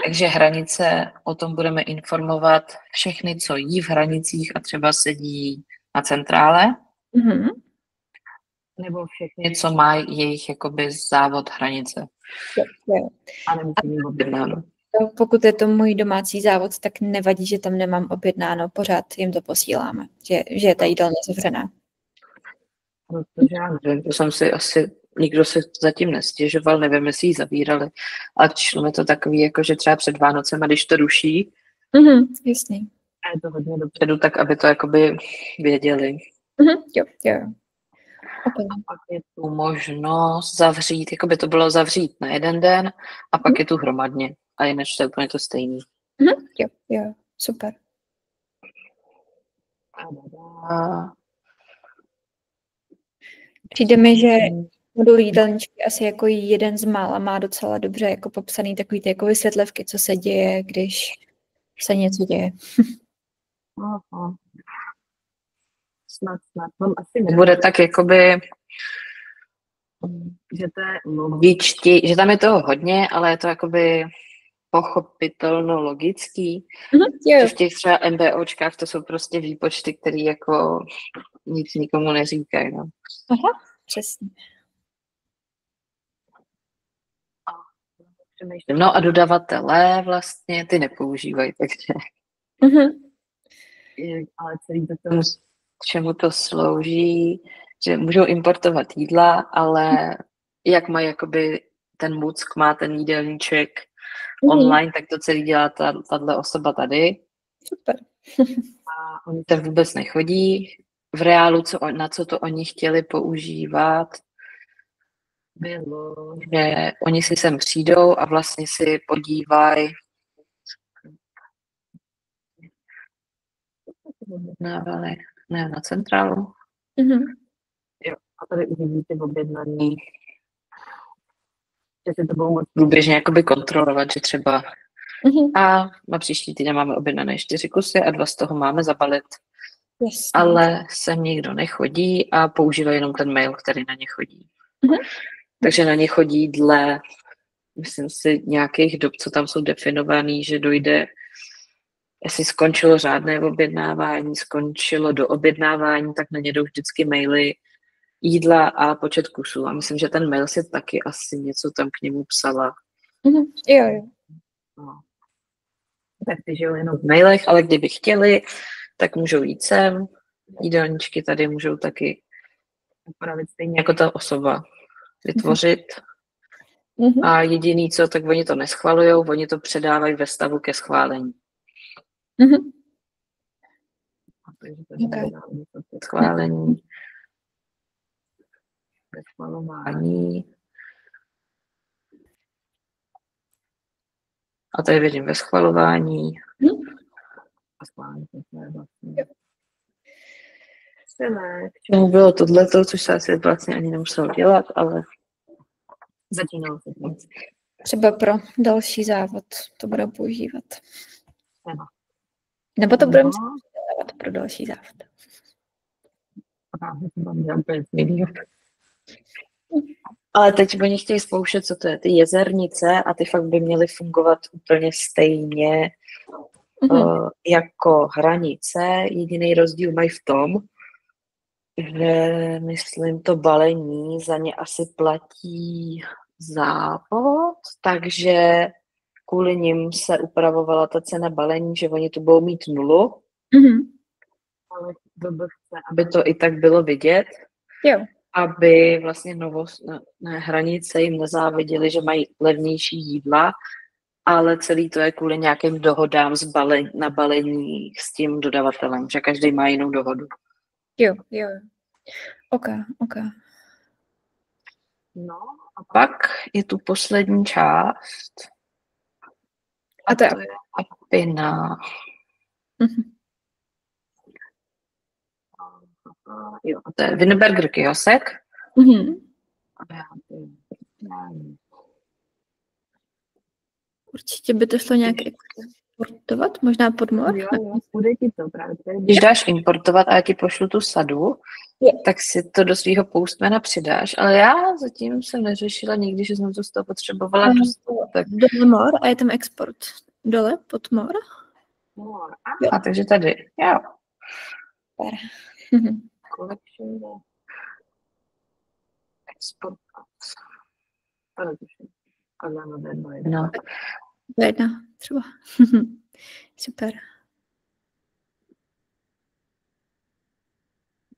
Takže hranice, o tom budeme informovat všechny, co jí v hranicích a třeba sedí na centrále. Nebo všechny, co mají jejich jakoby závod hranice. Jo. A nemusí mít objednáno. Pokud je to můj domácí závod, tak nevadí, že tam nemám objednáno, pořád jim to posíláme, že je ta jídelna zavřená. Protože já nevím, to jsem si asi, nikdo se zatím nestěžoval, nevím, jestli ji zavírali, ale přišlo mi to takový, jako že třeba před Vánocem, a když to ruší, jasně. A je to hodně dopředu, tak aby to jakoby věděli. Jo. Okay. A pak je tu možnost zavřít, jako by to bylo zavřít na jeden den a pak je tu hromadně. A jinak to je úplně to stejný. Jo, super. Přijde mi, že modul jídelníčky asi jako jeden z mála má docela dobře jako popsaný takový ty jako vysvětlivky, co se děje, když se něco děje. Snad. On asi nebude tak jakoby, že to je logičtí, že tam je toho hodně, ale je to jakoby pochopitelno logický. Že v těch třeba MBOčkách to jsou prostě výpočty, které jako nic nikomu neříkají. No. Aha, přesně. No a dodavatelé vlastně ty nepoužívají, takže. Ale celý to tomu, čemu to slouží, že můžou importovat jídla, ale jak má jakoby ten Muck, má ten jídelníček online, tak to celý dělá tato osoba tady. Super. A oni tam vůbec nechodí. V reálu, na co to oni chtěli používat, bylo, že oni si sem přijdou a vlastně si podívají na centrálu. Jo, a tady uvidíte objednaný, že si to budou moct průběžně jakoby kontrolovat, že třeba a na příští týden máme objednané 4 kusy a 2 z toho máme zabalit. Yes. Ale sem nikdo nechodí a používají jenom ten mail, který na ně chodí. Takže na ně chodí dle, myslím si, nějakých dob, co tam jsou definovaný, že dojde, jestli skončilo řádné objednávání, skončilo do objednávání, tak na ně jdou vždycky maily jídla a počet kusů. A myslím, že ten mail si taky asi něco tam k němu psala. Jo. No. Tak ty žijou jenom v mailech, ale kdyby chtěli, tak můžou jít sem, Jídelníčky tady můžou taky upravit stejně jako ta osoba. Vytvořit. A jediný co, tak oni to neschvalujou, oni to předávají ve stavu ke schválení. Takže to schválení, ve schvalování. A tady vidím ve schvalování. A schválení to je vlastně. K čemu bylo tohleto, což se asi vlastně ani nemuselo dělat, ale začínalo se to. Třeba pro další závod to budou používat. Nebo to budeme používat pro další závod. Ale teď oni chtějí zkoušet, co to je, ty jezernice a ty fakt by měly fungovat úplně stejně jako hranice. Jediný rozdíl mají v tom, že myslím to balení za ně asi platí závod, takže kvůli nim se upravovala ta cena balení, že oni tu budou mít 0. Ale kdo chce, aby to i tak bylo vidět, aby vlastně hranice jim nezáviděly, že mají levnější jídla, ale celý to je kvůli nějakým dohodám na balení s tím dodavatelem, že každý má jinou dohodu. Jo. Ok. No a pak je tu poslední část. A to je apina. Jo, a to je Wienerberger kiosek. Určitě by to šlo nějak exportovat, možná pod mor? Jo, bude ti to právě. Když dáš importovat a já ti pošlu tu sadu, tak si to do svého postmana přidáš, ale já zatím jsem neřešila nikdy, že jsem to z toho potřebovala dostat. Tak... Dole mor a je tam export. Dole pod mor? A takže tady, jo. Collection export. No. Jedna, třeba. Super.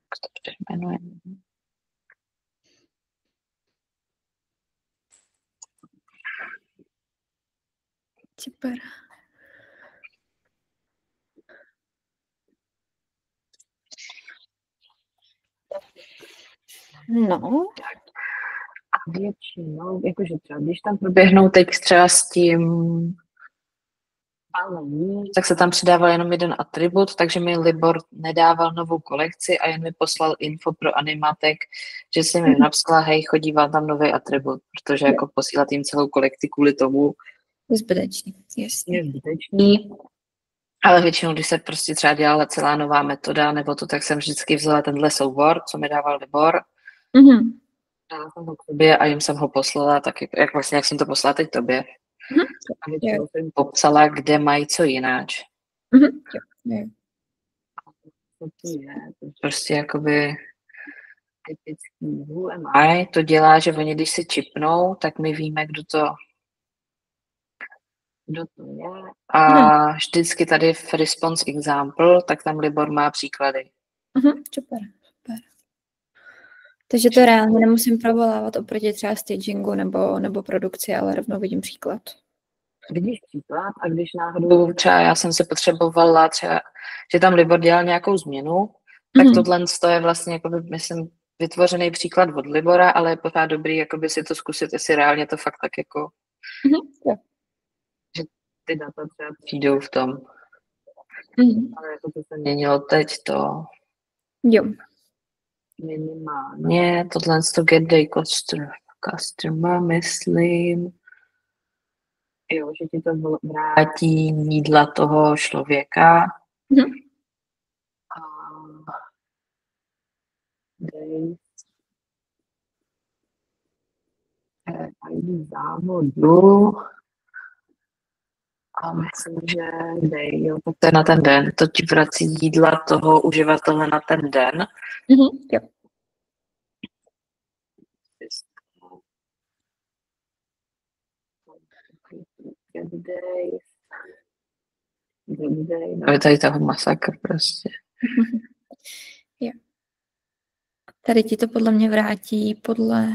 Jak to přejmenuje? Super. No. A většinou, jakože třeba, když tam proběhnou teď třeba s tím balení, tak se tam přidával jenom jeden atribut, takže mi Libor nedával novou kolekci a jen mi poslal info pro Animatek, že si mi napsala, hej, chodí vám tam nový atribut, protože jako posílat jim celou kolekci kvůli tomu je zbytečný, jasně. Je zbytečný. Ale většinou, když se prostě třeba dělala celá nová metoda nebo to, tak jsem vždycky vzala tenhle soubor, co mi dával Libor. Dala jsem ho k tobě a jim jsem ho poslala, tak jak jsem to poslala teď tobě. A většinou jsem popsala, kde mají co jináč. Prostě jakoby typický VMI to dělá, že oni, když si čipnou, tak my víme, kdo to je. A vždycky tady v response example, tak tam Libor má příklady. Super. Takže to reálně nemusím provolávat oproti třeba stagingu nebo produkci, ale rovnou vidím příklad. Vidíš příklad a když náhodou třeba já jsem se potřebovala třeba, že tam Libor dělal nějakou změnu, tak tohle je vlastně, jakoby, myslím, vytvořený příklad od Libora, ale je pořád dobrý jakoby si to zkusit, jestli reálně to fakt tak jako, že ty data třeba přijdou v tom. Ale jako to se měnilo teď, to minimálně, tohle to get day customer, myslím, jo, že ti to vrátí jídla toho člověka. ID závodu. A myslím, že jo, to je na ten den. To ti vrací jídla toho uživatele na ten den. Jo. No je tady toho masakr prostě. Jo. Tady ti to podle mě vrátí podle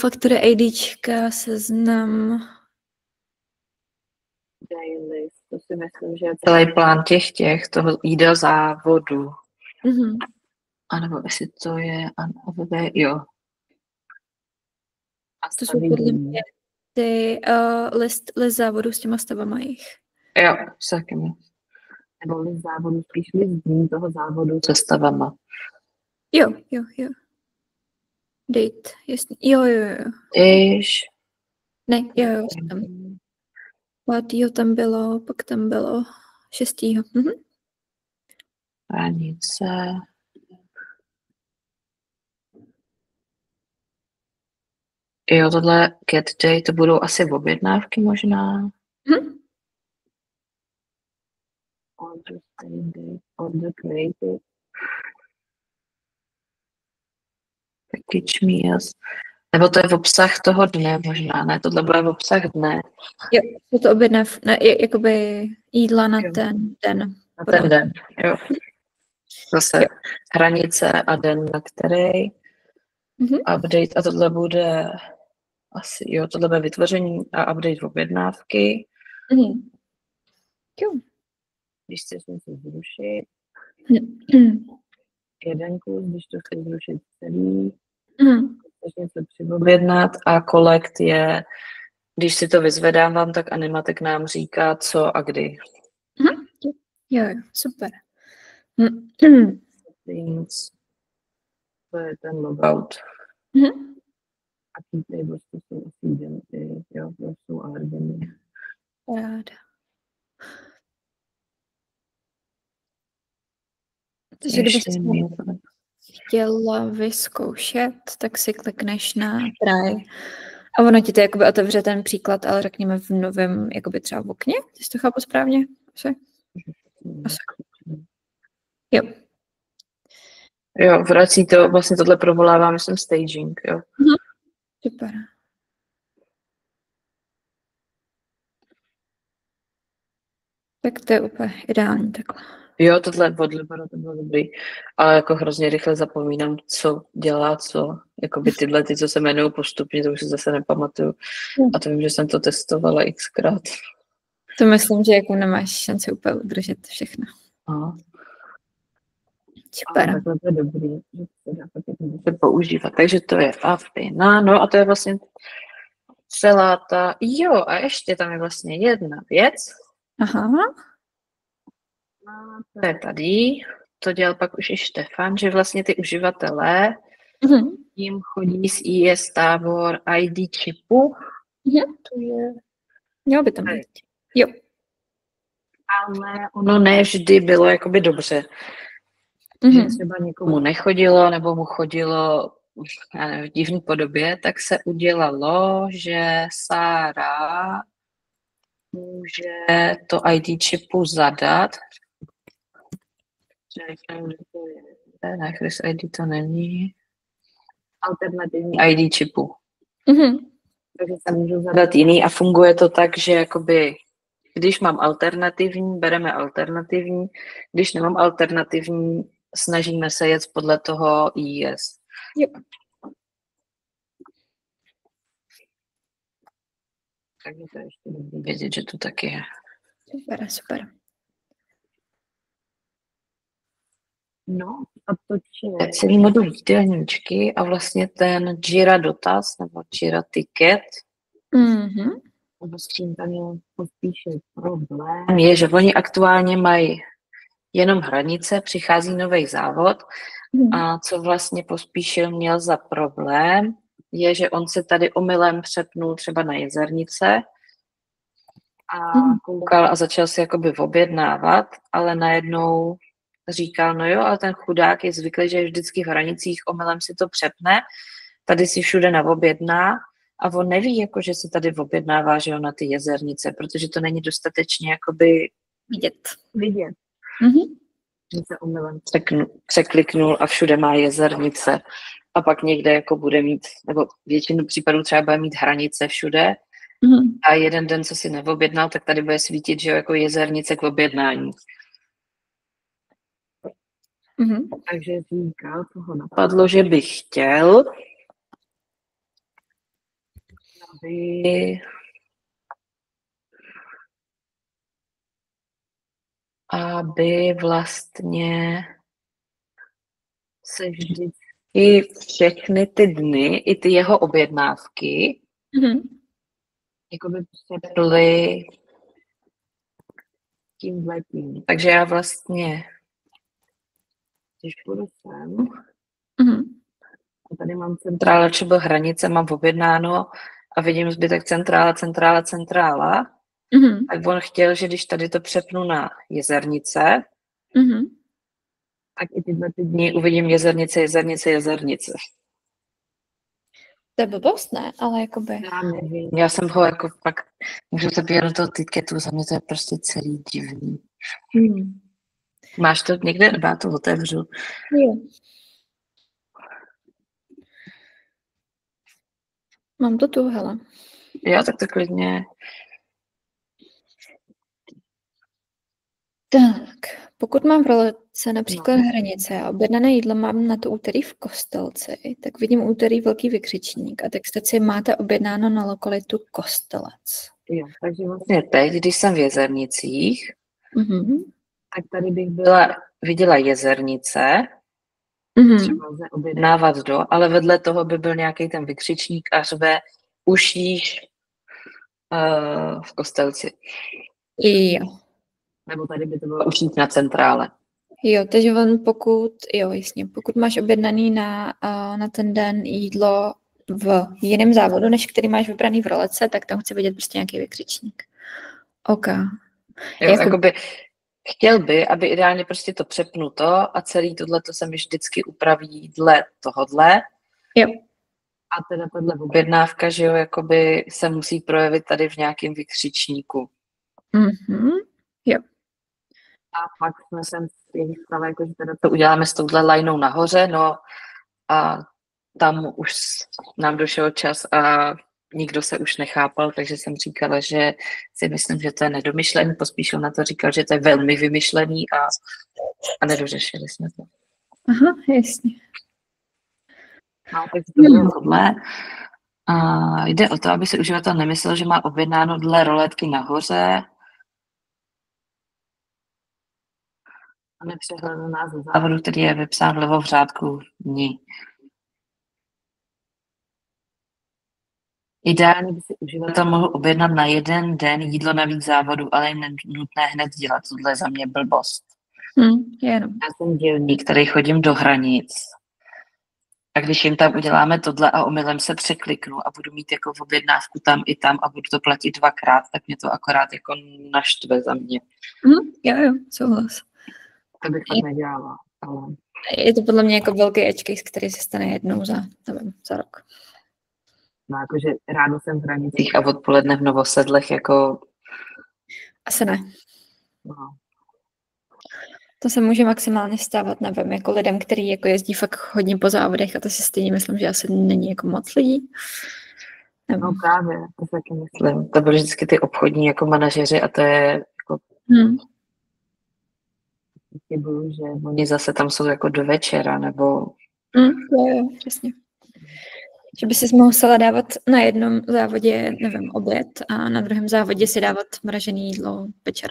faktory ADčka, seznam. Daily, to si myslím, že je celý plán těch toho jídel závodu. Mm-hmm. A nebo jestli to je, jo. A to jsou podle mě ty list závodu s těma stavama jich. Jo, taky mi. Nebo list závodu, spíš list dní toho závodu se stavama. Jo. Date, jasně. Jo. Ne, jo, tam. 5. tam bylo, pak tam bylo 6. Hranice. Jo, tohle get day, to budou asi objednávky možná. Order created. Package meals. Nebo to je v obsah toho dne možná, ne? Tohle bude v obsah dne. Jo, je to jakoby jídla na ten den. Na ten den, jo. Zase jo. Hranice a den, na který. Update a tohle bude asi, jo, tohle bude vytvoření a update objednávky. Jo. Když chceš něco zrušit. Jeden kus, když to chceš zrušit celý. Chceš něco přiobjednat a collect je, když si to vyzvedávám, tak Animatek nám říká, co a kdy. Jo, super. To je ten logout. A ty tables jsou asi identity, jo, to jsou alergeny. Ráda. Takže kdybyste chtěla vyzkoušet, tak si klikneš na try a ono ti to jakoby otevře ten příklad, ale řekněme v novém, jakoby třeba v okně, jestli to chápu správně? Asi. Jo. Jo, vrací to, vlastně tohle provolává, myslím, staging, jo. Super. Tak to je úplně ideální takhle. Jo, tohle od Libera to bylo dobrý, ale jako hrozně rychle zapomínám, co dělá, co, jakoby tyhle, co se jmenují postupně, to už si zase nepamatuju. A to vím, že jsem to testovala xkrát. To myslím, že jako nemáš šanci úplně udržet všechno. Aha. Super. Takhle to je dobrý, že se dá taky používat. Takže to je Afina, no a to je vlastně celá ta, jo, a ještě tam je vlastně jedna věc. Aha. A to je tady, to dělal pak už i Štefan, že vlastně ty uživatelé jim chodí z IS tábor ID čipu. To je... Mělo by tam být. Jo. Ale ono ne vždy bylo jakoby dobře. Že třeba někomu nechodilo, nebo mu chodilo v divné podobě, tak se udělalo, že Sára může to ID čipu zadat. Ne, Chris ID to není. Alternativní ID čipu. Takže se můžu zadat jiný a funguje to tak, že jakoby, když mám alternativní, bereme alternativní, když nemám alternativní, snažíme se jet podle toho IS. Jo. Takže to je ještě dobrý vědět, že to tak je. Super. No a to je celý modul jídelníčky a vlastně ten Jira dotaz nebo Jira ticket. S čím tam je pospíše problém, je, že oni aktuálně mají jenom hranice, přichází nový závod a co vlastně Pospíšil měl za problém, je, že on se tady omylem přepnul třeba na Jezernice a koukal a začal si jakoby objednávat, ale najednou říkal, no jo, ale ten chudák je zvyklý, že je vždycky v hranicích, omylem si to přepne, tady si všude naobjedná a on neví, jako, že se tady objednává, že jo, na ty Jezernice, protože to není dostatečně jakoby vidět. Že se omylem překliknul a všude má Jezernice a pak někde jako bude mít, nebo většinu případů třeba bude mít hranice všude a jeden den, co si neobjednal, tak tady bude svítit, že jo, jako Jezernice k objednání. Takže říkal, co ho napadlo, že bych chtěl, aby vlastně se vždycky všechny ty dny, i ty jeho objednávky, jakoby přeply tím letím. Takže já vlastně, když půjdu sem, a tady mám centrála třeba hranice, mám objednáno a vidím zbytek centrála, tak on chtěl, že když tady to přepnu na Jezernice, tak i tyhle ty dny uvidím Jezernice. To je blbost, ne? Ale jakoby... Já nevím. Já jsem ho jako pak, můžu se být do toho tiketu, za mě to je prostě celý divný. Máš to někde? Nebo já to otevřu. Jo. Mám to tu, hele. Jo, tak to klidně. Tak, pokud mám v roletce například hranice a objednané jídlo mám na to úterý v Kostelci, tak vidím úterý velký vykřičník a textaci máte objednáno na lokalitu Kostelec. Jo, takže vlastně teď, když jsem v Jezernicích, tak tady bych viděla Jezernice, třeba lze objednávat ale vedle toho by byl nějaký ten vykřičník a řve už jíš v Kostelci. Jo. Nebo tady by to bylo už jít na centrále. Jo, takže pokud máš objednaný na ten den jídlo v jiném závodu, než který máš vybraný v roletce, tak tam chci vidět prostě nějaký vykřičník. OK. Jo, jakoby chtěl by, aby ideálně prostě to přepnuto a celý tohleto se mi vždycky upraví dle tohodle. Jo. A teda tahle objednávka, že jo, jakoby se musí projevit tady v nějakém vykřičníku. Jo. A pak jsme sem stali, jako, že teda to uděláme s touhle lineou nahoře, no a tam už nám došel čas a nikdo se už nechápal, takže jsem říkala, že si myslím, že to je nedomyšlený, Pospíšil na to říkal, že to je velmi vymyšlený a nedořešili jsme to. Aha, jasně. No, tak to bylo tohle. A jde o to, aby si uživatel nemyslel, že má objednáno dle roletky nahoře a nepřehledl název závodu, který je vypsán vlevo v řádku dní. Ideálně by si uživatel mohl objednat na jeden den jídlo na víc závodu, ale je nutné hned dělat. Tohle je za mě blbost. Já jsem dělník, který chodím do hranic. A když jim tam uděláme tohle a omylem se překliknu a budu mít jako v objednávku tam i tam a budu to platit dvakrát, tak mě to akorát jako naštve za mě. Jo, souhlas. To bych tak nedělala. Ale... Je to podle mě jako velký edge case, který se stane jednou za rok. No jakože ráno jsem v Hranicích a odpoledne v Novosedlech jako... Asi ne. No. To se může maximálně stávat, nevím, jako lidem, který jako jezdí fakt hodně po závodech a to si stejně myslím, že asi není jako moc lidí. Nevím. No právě, to taky myslím. To byly vždycky ty obchodní jako manažeři a to je jako... Chybuju, že oni zase tam jsou jako do večera, nebo... Jo, přesně. Že by si musela dávat na jednom závodě, nevím, oběd a na druhém závodě si dávat mražené jídlo večer.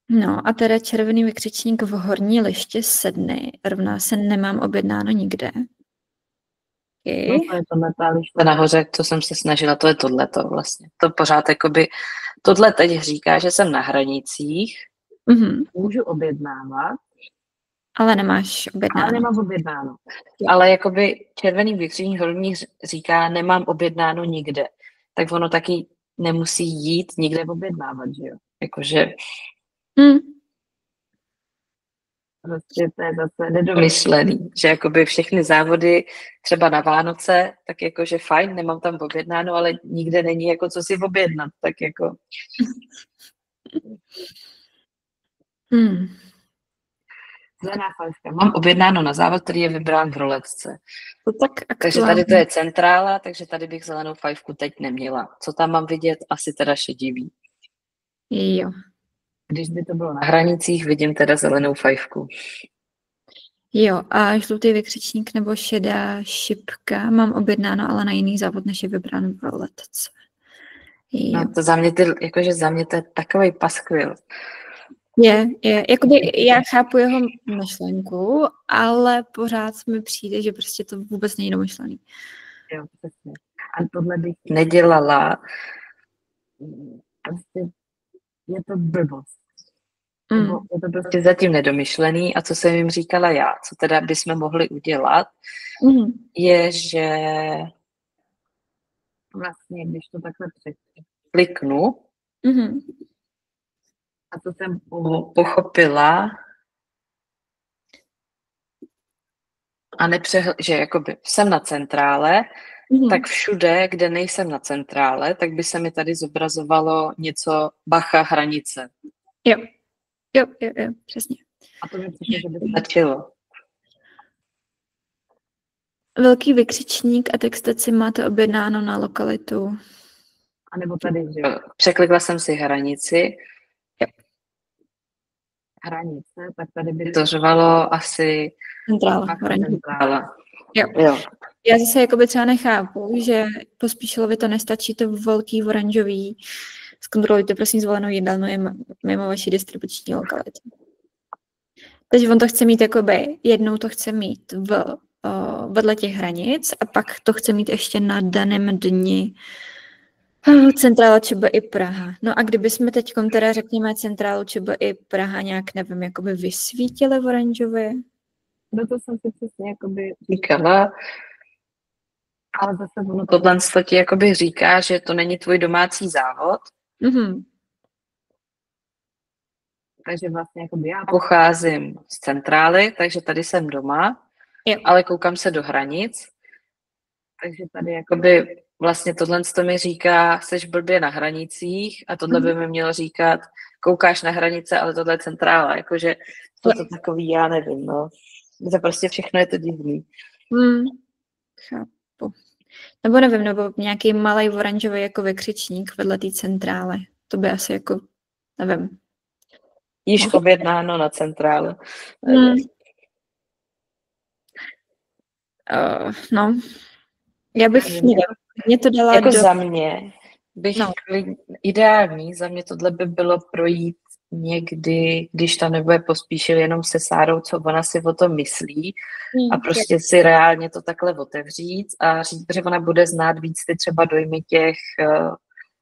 No a teda červený vykřičník v horní liště sedny rovná se nemám objednáno nikde. No to je to liště nahoře, co jsem se snažila, to je tohleto vlastně. To pořád jakoby, tohle teď říká, že jsem na hranicích, můžu objednávat, ale nemáš objednáno. Ale nemám objednáno. Ale jakoby červený vykřičník horní říká, nemám objednáno nikde. Tak ono taky nemusí jít nikde objednávat, že jo? Jakože... Prostě to je zase nedomyšlený, že jakoby všechny závody třeba na Vánoce, tak jakože fajn, nemám tam objednáno, ale nikde není jako co si objednat, tak jako... Zelená fajfka. Mám objednáno na závod, který je vybrán v roletce. Takže tady to je centrála, takže tady bych zelenou fajfku teď neměla. Co tam mám vidět? Asi teda šedivý. Jo. Když by to bylo na hranicích, vidím teda zelenou fajfku. Jo, a žlutý vykřičník nebo šedá šipka mám objednáno, ale na jiný závod, než je vybráno pro letce. No to jakože za mě to je takovej paskvil. Jakoby já chápu jeho myšlenku, ale pořád mi přijde, že prostě to vůbec není domyšlený. Jo, přesně. A tohle bych nedělala. Prostě je to blbost. Je to prostě zatím nedomyšlený a co jsem jim říkala já, co teda bychom mohli udělat, je, že vlastně, když to takhle kliknu, a to jsem pochopila, a že jakoby jsem na centrále, tak všude, kde nejsem na centrále, tak by se mi tady zobrazovalo něco bacha hranice. Jo, přesně. A to mi přišlo, že by stačilo. Velký vykřičník a textaci máte objednáno na lokalitu. A nebo tady, že jo. Překlikla jsem si hranici. Jo. Hranice, tak tady by to řvalo asi centrála. Jo. Já zase jakoby třeba nechápu, že Pospíšilovi to nestačí to velký oranžový. Zkontrolujte prosím zvolenou jídelnu mimo vaši distribuční lokalitu. Takže on to chce mít jakoby, jednou to chce mít vedle těch hranic a pak to chce mít ještě na daném dni centrála ČB i Praha. No a kdybychom teď teda řekněme centrálu ČB i Praha nějak, nevím, jakoby vysvítili v oranžově? No to jsem si přesně jakoby říkala, ale zase ono tohle ti jakoby říká, že to není tvůj domácí závod. Takže vlastně jakoby já pocházím z centrály, takže tady jsem doma, ale koukám se do hranic, takže tady jakoby vlastně tohle mi říká, seš blbě na hranicích a tohle by mi mělo říkat, koukáš na hranice, ale tohle je centrála, jakože to takový, já nevím, no. To prostě všechno je to divný. Chápu. Nebo nevím, nebo nějaký malej oranžový jako vykřičník vedle té centrále. To by asi jako, nevím. Již objednáno na centrále. No. Já bych mě to dala jako za mě bych ideální, za mě tohle by bylo projít někdy, když tam nebude Pospíšil jenom se Sárou, co ona si o tom myslí a prostě si reálně to takhle otevřít a říct, že ona bude znát víc ty třeba dojmy těch,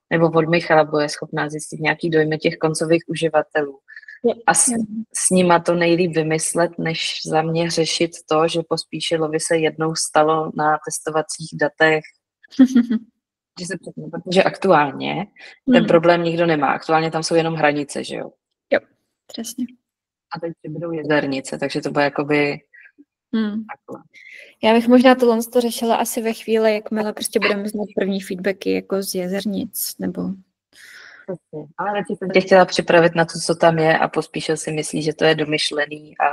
nebo od Michala bude schopná zjistit nějaký dojmy těch koncových uživatelů. A s nima to nejlíp vymyslet, než za mě řešit to, že Pospíšilovi se jednou stalo na testovacích datech, že se přepne, protože aktuálně ten problém nikdo nemá. Aktuálně tam jsou jenom hranice, že jo? Jo, přesně. A teď budou jezernice, takže to bude jakoby takhle. Já bych možná tohle řešila asi ve chvíli, jakmile prostě budeme znát první feedbacky jako z jezernic, nebo... Ale radši jsem tě chtěla připravit na to, co tam je a Pospíšil si myslí, že to je domyšlený a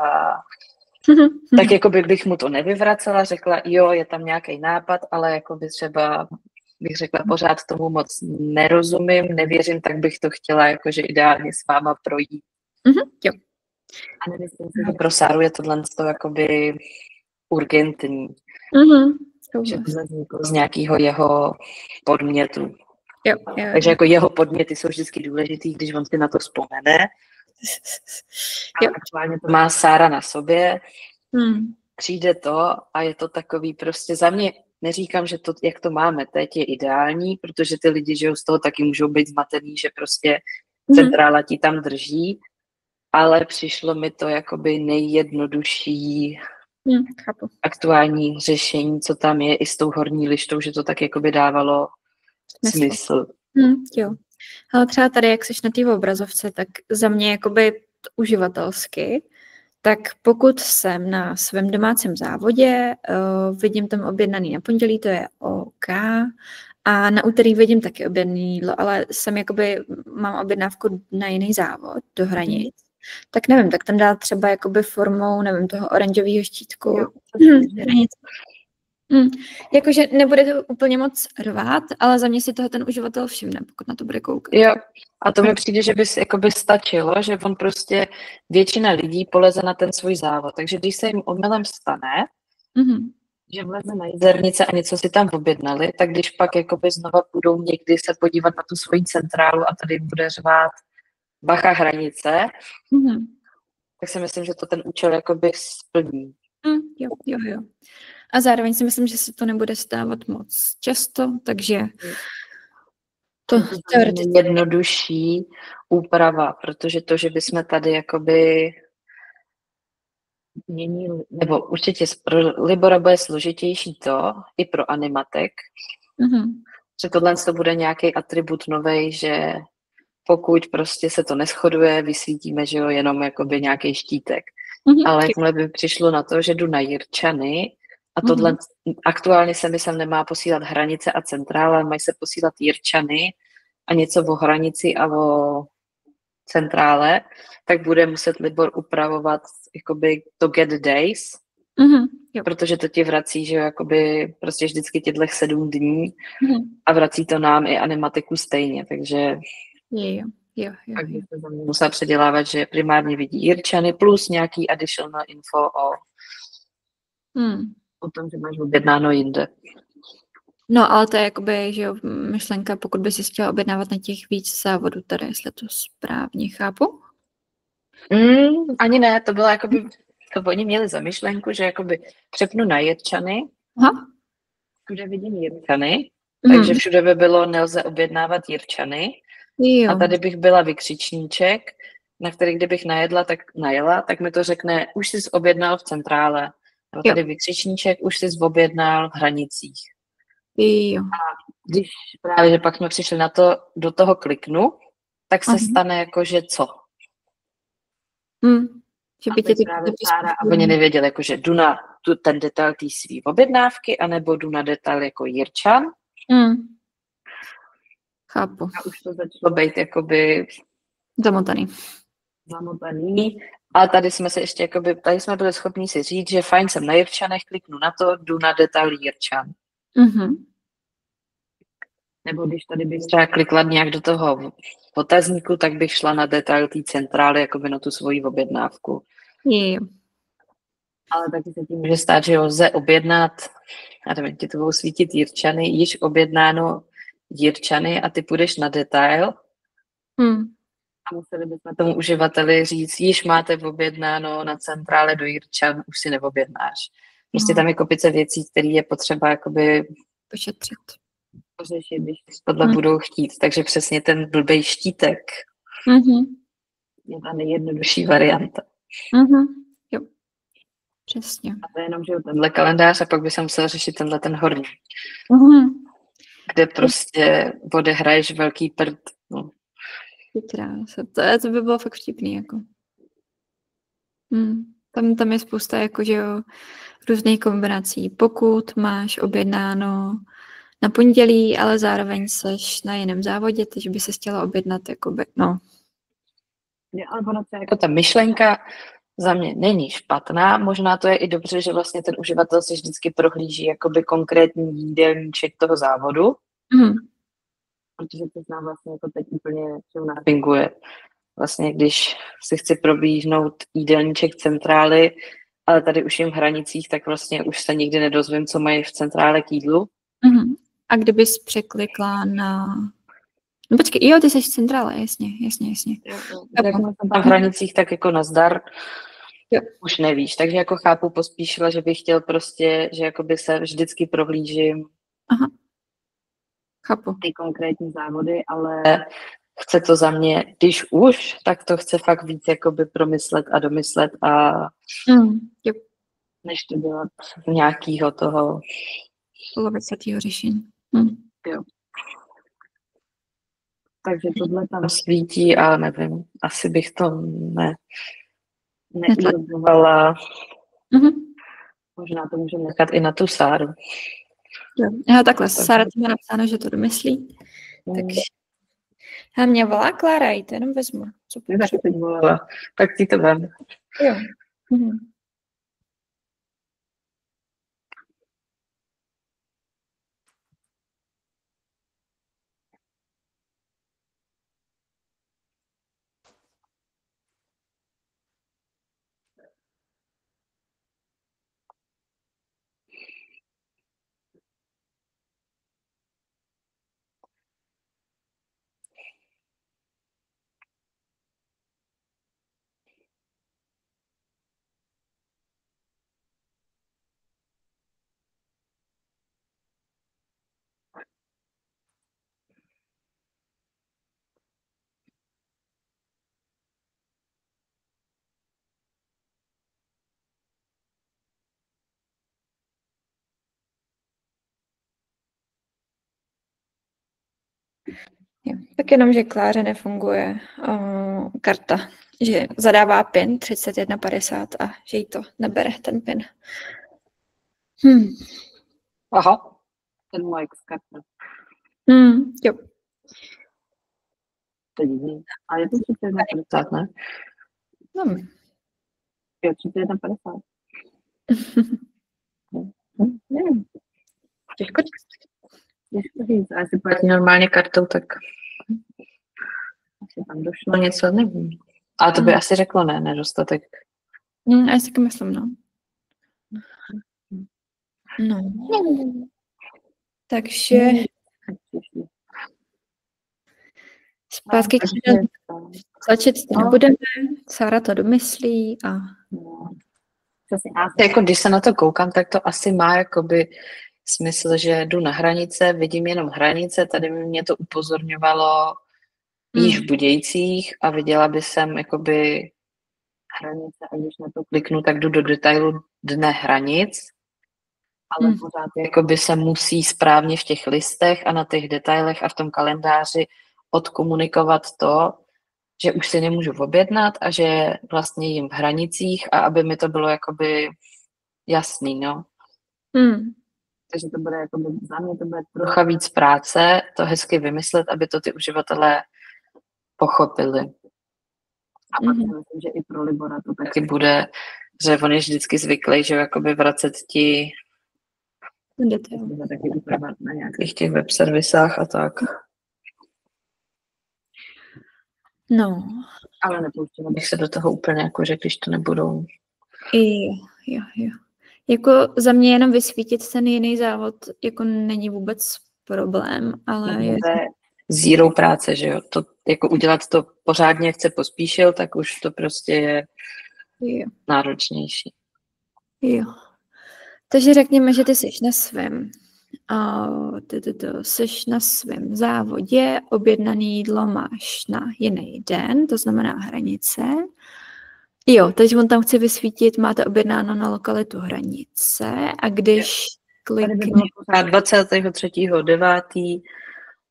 tak jako bych mu to nevyvracela, řekla, jo, je tam nějaký nápad, ale jako by třeba bych řekla, pořád tomu moc nerozumím, nevěřím, tak bych to chtěla jakože ideálně s váma projít. Jo. A nemyslím si, že pro Sáru je tohle jakoby urgentní. Že to vzniklo z nějakého jeho podmětu. Jo. Takže jako jeho podměty jsou vždycky důležitý, když on si na to vzpomene. A aktuálně to má Sára na sobě. Přijde to a je to takový prostě za mě, neříkám, že to, jak to máme teď, je ideální, protože ty lidi, že z toho taky můžou být zmatený, že prostě centrála ti tam drží, ale přišlo mi to jakoby nejjednodušší aktuální řešení, co tam je, i s tou horní lištou, že to tak jakoby dávalo smysl. Jo. Ale třeba tady, jak jsi na té obrazovce, tak za mě jakoby uživatelsky, tak pokud jsem na svém domácím závodě, vidím tam objednaný na pondělí, to je OK, a na úterý vidím taky objednané jídlo, ale mám objednávku na jiný závod, do hranic, tak nevím, tak tam dát třeba jakoby formou, nevím, toho oranžového štítku hranic. Jakože nebude to úplně moc rvát, ale za mě si toho ten uživatel všimne, pokud na to bude koukat. Jo, a to mi přijde, že by jakoby stačilo, že on prostě většina lidí poleze na ten svůj závod. Takže když se jim omylem stane, že vleze na jízernice a něco si tam objednali, tak když pak jakoby znova půjdou někdy se podívat na tu svoji centrálu a tady bude řvát bacha hranice, tak si myslím, že to ten účel jakoby splní. Jo. A zároveň si myslím, že se to nebude stávat moc často, takže to teoreticky jednodušší úprava, protože to, že bychom tady jakoby měnili, nebo určitě pro Libora bude složitější to, i pro animatek, že tohle to bude nějaký atribut novej, že pokud prostě se to neshoduje, vysvítíme, že jo, jenom jakoby nějaký štítek. Ale jakmile by přišlo na to, že jdu na Jirčany a tohle aktuálně se mi sem nemá posílat hranice a centrála, mají se posílat Jirčany a něco o hranici a o centrále, tak bude muset Libor upravovat jakoby to get days, protože to ti vrací, že jakoby prostě vždycky těchto 7 dní a vrací to nám i animatiku stejně, takže Jo. tak bych to musela předělávat, že primárně vidí Jirčany plus nějaký additional info o tom, že máš objednáno jinde. No, ale to je jakoby, že jo, myšlenka, pokud by si chtěla objednávat na těch víc závodů tady, jestli to správně chápu? Ani ne, to bylo jakoby, to oni měli za myšlenku, že jakoby přepnu na Jirčany, všude vidím Jirčany, takže všude by bylo nelze objednávat Jirčany. Jo. A tady bych byla vykřičníček, na který kdybych najela, tak mi to řekne, už jsi objednal v centrále. A tady vykřičníček, už jsi objednal v hranicích. Jo. A když právě, že pak jsme přišli na to, do toho kliknu, tak se stane jako, že co? Že by tě a oni nevěděli, jako, že jdu na ten detail té svý objednávky, anebo jdu na detail jako Jirčan. Chápu. A už to začalo být jakoby zamotaný. A tady jsme se ještě jakoby, tady jsme byli schopni si říct, že fajn, jsem na Jirčanech, kliknu na to, jdu na detail Jirčan. Nebo když tady bych třeba klikla nějak do toho otazníku, tak bych šla na detail té centrály, jakoby na tu svoji objednávku. Jo. Ale taky se tím může stát, že lze objednat, a nevím, ti to budou svítit Jirčany, již objednáno Jirčany a ty půjdeš na detail a museli bychom tomu uživateli říct, již máte objednáno na centrále do Jirčan, už si neobjednáš. Prostě tam je kopice věcí, které je potřeba jakoby pošetřit. Pořešit, když tohle budou chtít. Takže přesně ten blbej štítek je ta nejjednodušší varianta. Jo, přesně. A to je jenom, že tenhle kalendář a pak by se musel řešit tenhle ten horní. Kde prostě odehraješ velký prd. No. To by bylo fakt vtipný. Jako. Tam je spousta jako, že jo, různých kombinací. Pokud máš objednáno na pondělí, ale zároveň seš na jiném závodě, takže by se chtěla objednat jakoby, no. Ale jako ta myšlenka za mě není špatná, možná to je i dobře, že vlastně ten uživatel si vždycky prohlíží jakoby konkrétní jídelníček toho závodu, protože to znám vlastně jako teď úplně nafinguje. Vlastně když si chci probíhnout jídelníček centrály, ale tady už jim v hranicích, tak vlastně už se nikdy nedozvím, co mají v centrále k jídlu. A kdybys překlikla na... No počkej, jo, ty jsi v centrále, jasně. Jak jsem tam v hranicích, tak jako nazdar, už nevíš. Takže jako chápu pospíšila, že bych chtěl prostě, že jakoby se vždycky prohlížím chápu. Ty konkrétní závody, ale chce to za mě, když už, tak to chce fakt víc jakoby promyslet a domyslet a než to dělat nějakýho toho polovicatýho řešení. Jo. Takže tohle tam svítí a nevím, asi bych to neiluzovala. Možná to můžeme nechat i na tu Sáru. Jo, takhle, Sára to má napsáno, že to domyslí. Takže a mě volá Klára, ji to jenom vezmu. Mě taky teď volala, tak ti to vem. Jo. Tak jenom, že Kláře nefunguje karta, že zadává PIN 3150 a že jí to nebere ten PIN. Aha, ten můj karta. Jo. To je divný. A je to 3150, ne? Jo, 3150. Nevím. Těžko říct. A jestli platí normálně kartou, tak asi tam došlo něco, nevím. Ale to by asi řeklo nedostatek. Já si taky myslím, no. Takže zpátky tlačit to nebudeme, Sára to domyslí a... Jako když se na to koukám, tak to asi má jakoby smysl, že jdu na hranice, vidím jenom hranice, tady mě to upozorňovalo již v Budějcích a viděla by jsem jakoby hranice a když na to kliknu, tak jdu do detailu dne hranic, ale pořád jakoby se musí správně v těch listech a na těch detailech a v tom kalendáři odkomunikovat to, že už si nemůžu objednat a že vlastně jim v hranicích a aby mi to bylo jakoby jasný, no. Takže to bude jakoby, za mě to bude trocha víc práce, to hezky vymyslet, aby to ty uživatelé pochopili. A pak si myslím, že i pro Libora to taky bude, že on je vždycky zvyklý, že jakoby vracet ti taky upravovat na nějakých těch web servisách a tak. No. Ale nepouštila bych se do toho úplně, jako že když to nebudou. Jo. Jako za mě jenom vysvítit ten jiný závod, jako není vůbec problém, ale... Zero práce, že jo? To, jako udělat to pořádně, jak se Pospíšil, tak už to prostě je náročnější. Jo. Takže řekněme, že ty jsi na svém. Jsi na svém závodě, objednané jídlo máš na jiný den, to znamená hranice. Jo, takže on tam chce vysvítit, máte objednáno na lokalitu hranice a když klikne... 23.9.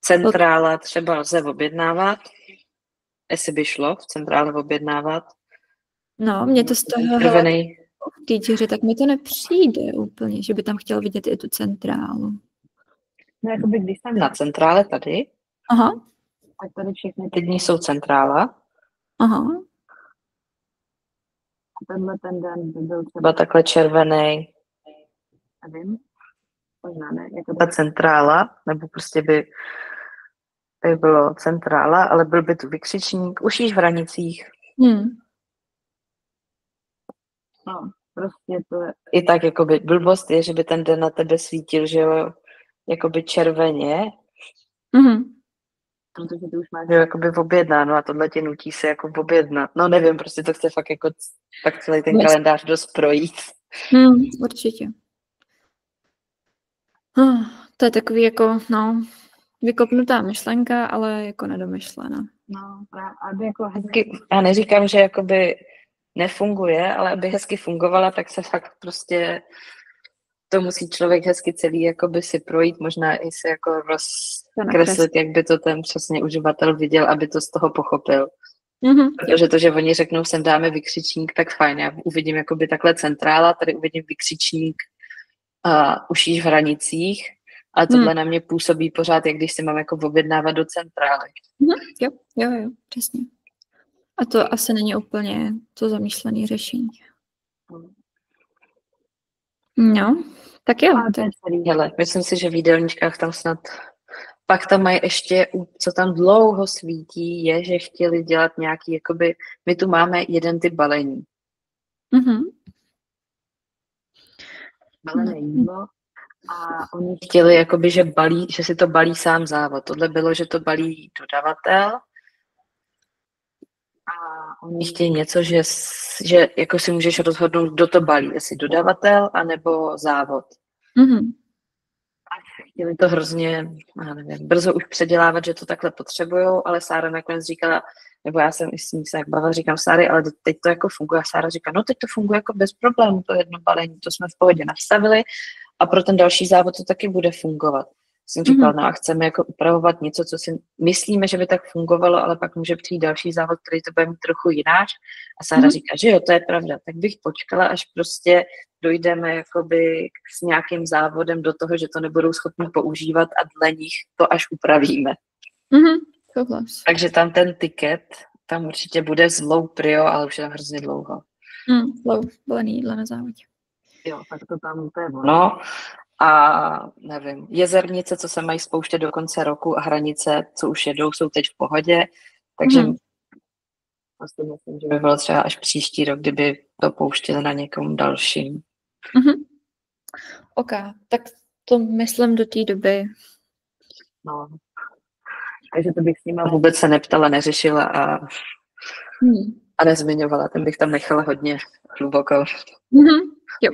centrála třeba lze objednávat, jestli by šlo v centrále objednávat. No, mě to z toho týdíře, tak mi to nepřijde úplně, že by tam chtěl vidět i tu centrálu. No, jakoby když jsem na centrále tady, tak tady všechny ty dny jsou centrála. A tenhle ten den by byl třeba takhle červený, nevím, možná ne, jako ta centrála, nebo prostě by bylo centrála, ale byl by tu vykřičník, už již v hranicích. No, prostě to je i tak, jakoby blbost je, že by ten den na tebe svítil, že jo, jakoby červeně, protože ty už máš jakoby objednáno a tohle tě nutí se jako objednat. No nevím, prostě to chce fakt jako tak celý ten kalendář dost projít. Určitě. To je takový jako, vykopnutá myšlenka, ale jako nedomyšlená. No, aby jako hezky, já neříkám, že jakoby nefunguje, ale aby hezky fungovala, tak se fakt prostě to musí člověk hezky celý jakoby si projít, možná i si jako rozkreslit, jak by to ten přesně uživatel viděl, aby to z toho pochopil. Protože to, že oni řeknou, sem dáme vykřičník, tak fajn, já uvidím jakoby takhle centrála, tady uvidím vykřičník už již v hranicích, ale tohle na mě působí pořád, jak když si mám jako objednávat do centrály. Jo, přesně. A to asi není úplně to zamýšlené řešení. No, tak jo. Hele, myslím si, že v jídelníčkách tam snad pak tam mají ještě, co tam dlouho svítí, je, že chtěli dělat nějaký, jakoby, my tu máme jeden typ balení. Balené jídlo a oni chtěli, jakoby, že si to balí sám závod. Tohle bylo, že to balí dodavatel a oni chtějí něco, že jako si můžeš rozhodnout, kdo to balí, jestli dodavatel anebo závod. A chtěli to hrozně, nevím, brzo už předělávat, že to takhle potřebujou, ale Sára nakonec říkala, nebo já jsem s ní se jak bavila, říkám Sáry, ale teď to jako funguje. A Sára říká, no teď to funguje jako bez problémů, to jedno balení, to jsme v pohodě nastavili a pro ten další závod to taky bude fungovat. Jsem říkal, no a chceme jako upravovat něco, co si myslíme, že by tak fungovalo, ale pak může přijít další závod, který to bude mít trochu jináč. A Sára říká, že jo, to je pravda. Tak bych počkala, až prostě dojdeme jakoby s nějakým závodem do toho, že to nebudou schopni používat a dle nich to až upravíme. Takže tam ten tiket, tam určitě bude low prio, ale už je tam hrozně dlouho. Low, balený jídla na závodě. Jo, tak to tam to je ono. A nevím, jezernice, co se mají spouštět do konce roku a hranice, co už jedou, jsou teď v pohodě, takže vlastně myslím, že by bylo třeba až příští rok, kdyby to pouštěli na někom dalším. OK, tak to myslím do té doby. No, takže to bych s nima vůbec se neptala, neřešila a nezmiňovala, ten bych tam nechala hodně hluboko. Jo.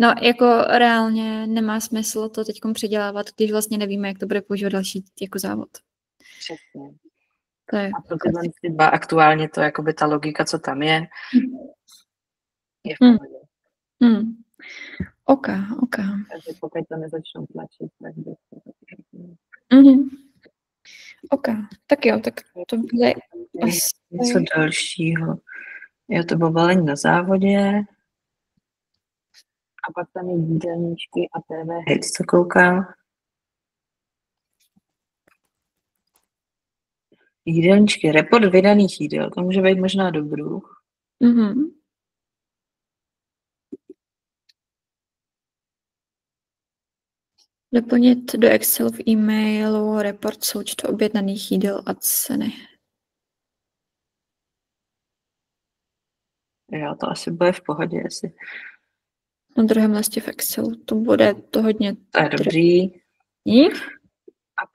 No, jako reálně nemá smysl to teď předělávat, když vlastně nevíme, jak to bude používat další jako závod. Přesně. To je a pro tyhle dva aktuálně to jakoby ta logika, co tam je v pohodě. OK. Takže pokud to nezačnou tlačit, tak bych OK, tak jo, tak to bude něco dalšího. Jo, to bylo balení na závodě. A pak tam je jídelníčky a TV Hits, co koukám. Jídelníčky, report vydaných jídel, to může být možná dobrou. Doplnit do Excelu v e-mailu report součtu objednaných jídel a ceny. Jo, to asi bude v pohodě, asi. Na druhém listě v Excelu, to bude to hodně... To je dobrý. A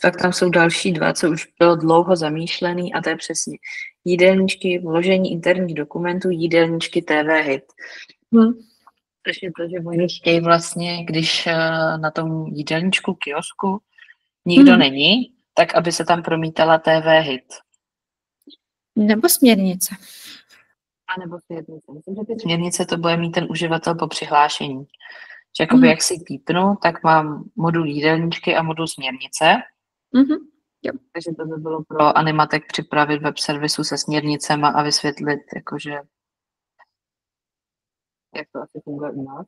pak tam jsou další dva, co už bylo dlouho zamýšlený, a to je přesně jídelníčky, vložení interních dokumentů, jídelníčky TV Hit. Přesně to, že oni chtějí vlastně, když na tom jídelníčku kiosku nikdo není, tak aby se tam promítala TV Hit. Nebo směrnice. A nebo směrnice. Myslím, že ty směrnice to bude mít ten uživatel po přihlášení. Že jakoby jak si pípnu, tak mám modul jídelníčky a modul směrnice. Jo. Takže to by bylo pro Animatek připravit web servisu se směrnicema a vysvětlit, jakože jak to asi funguje u nás.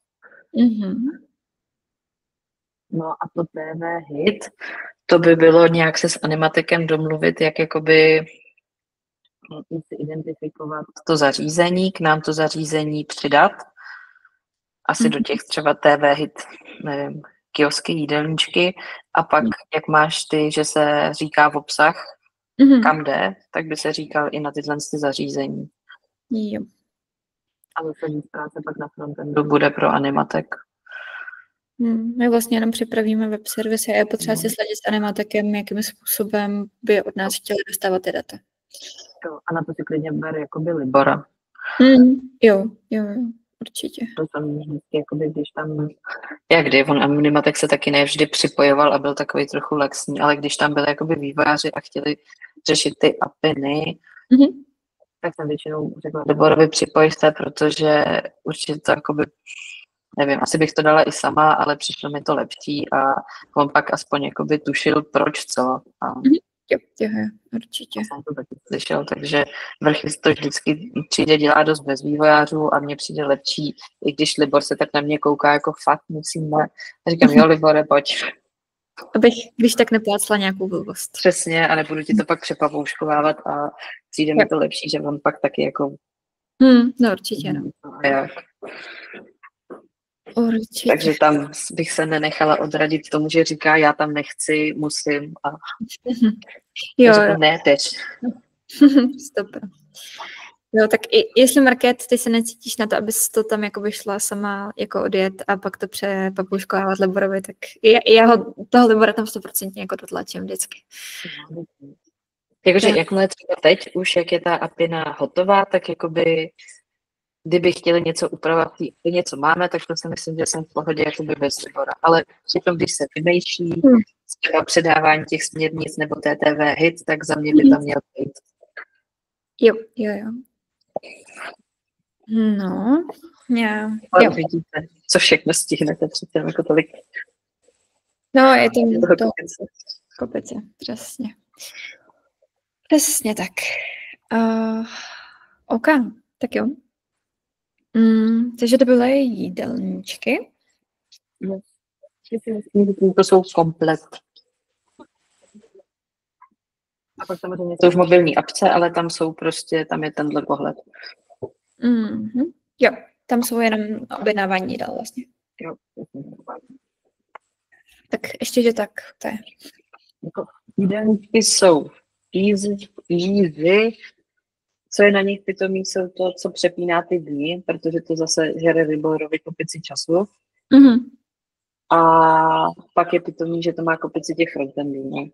No a to TV Hit, to by bylo nějak se s Animatekem domluvit, jak jakoby si identifikovat to zařízení, k nám to zařízení přidat. Asi do těch třeba TV Hit, nevím, kiosky, jídelníčky, a pak, jak máš ty, že se říká v obsah, kam jde, tak by se říkal i na tyhle zařízení. Jo. A zase víc práce pak na frontendu bude pro Animatek. My vlastně jenom připravíme web servis a je potřeba si sledit s Animatekem, jakým způsobem by od nás chtěli dostávat ty data. Jo, a na to si klidně ber jakoby Libora. Jo, určitě. To jsem vždycky, jakoby, když tam, on Animatek se taky nevždy připojoval a byl takový trochu laxní, ale když tam byli jakoby vývojáři a chtěli řešit ty apiny, tak jsem většinou řekla Liborovi připoj se, protože určitě to jakoby, nevím, asi bych to dala i sama, ale přišlo mi to lepší a on pak aspoň jakoby tušil proč co. Jo, určitě. Jsem to taky slyšel, takže Vrchys to vždycky přijde, dělá dost bez vývojářů a mně přijde lepší, i když Libor se tak na mě kouká jako fakt musíme. A říkám, jo Libore, pojď. Abych, když tak neplácla nějakou blbost. Přesně, a nebudu ti to pak přepavouškovávat a přijde mi to lepší, že on pak taky jako... No určitě, no. Určitě. Takže tam bych se nenechala odradit k tomu, že říká, já tam nechci, musím. A jo. Ne, teď. Stop. Jo, tak jestli Market, ty se necítíš na to, abys to tam jako šla sama jako odjet a pak to přepapouškovávat Liborovi, tak já toho Libora tam 100% jako dotlačím vždycky. Jakože jakmile třeba teď už, jak je ta apina hotová, tak jakoby kdyby chtěli něco upravovat, něco máme, tak to si myslím, že jsem v pohodě jakoby bez Libora. Ale přitom, když se vymýšlí třeba předávání těch směrnic nebo TTV Hit, tak za mě by tam měl být. Jo. No, jo. Vidíte, co všechno stihnete, přece jako tolik. No, je to kopice, přesně. Přesně tak. OK, tak jo. Takže to byly jídelníčky. To jsou komplet. A pak samozřejmě to už mobilní apce, ale tam jsou prostě, tam je tenhle pohled. Jo, tam jsou jenom objednávání jídel vlastně. Jo. Tak ještě, že tak, to je. Jídelníčky jsou easy. Co je na nich pitomí, jsou to, co přepíná ty dny, protože to zase žere Riborovi kopici času. A pak je pitomí, že to má kopici těch frontendů.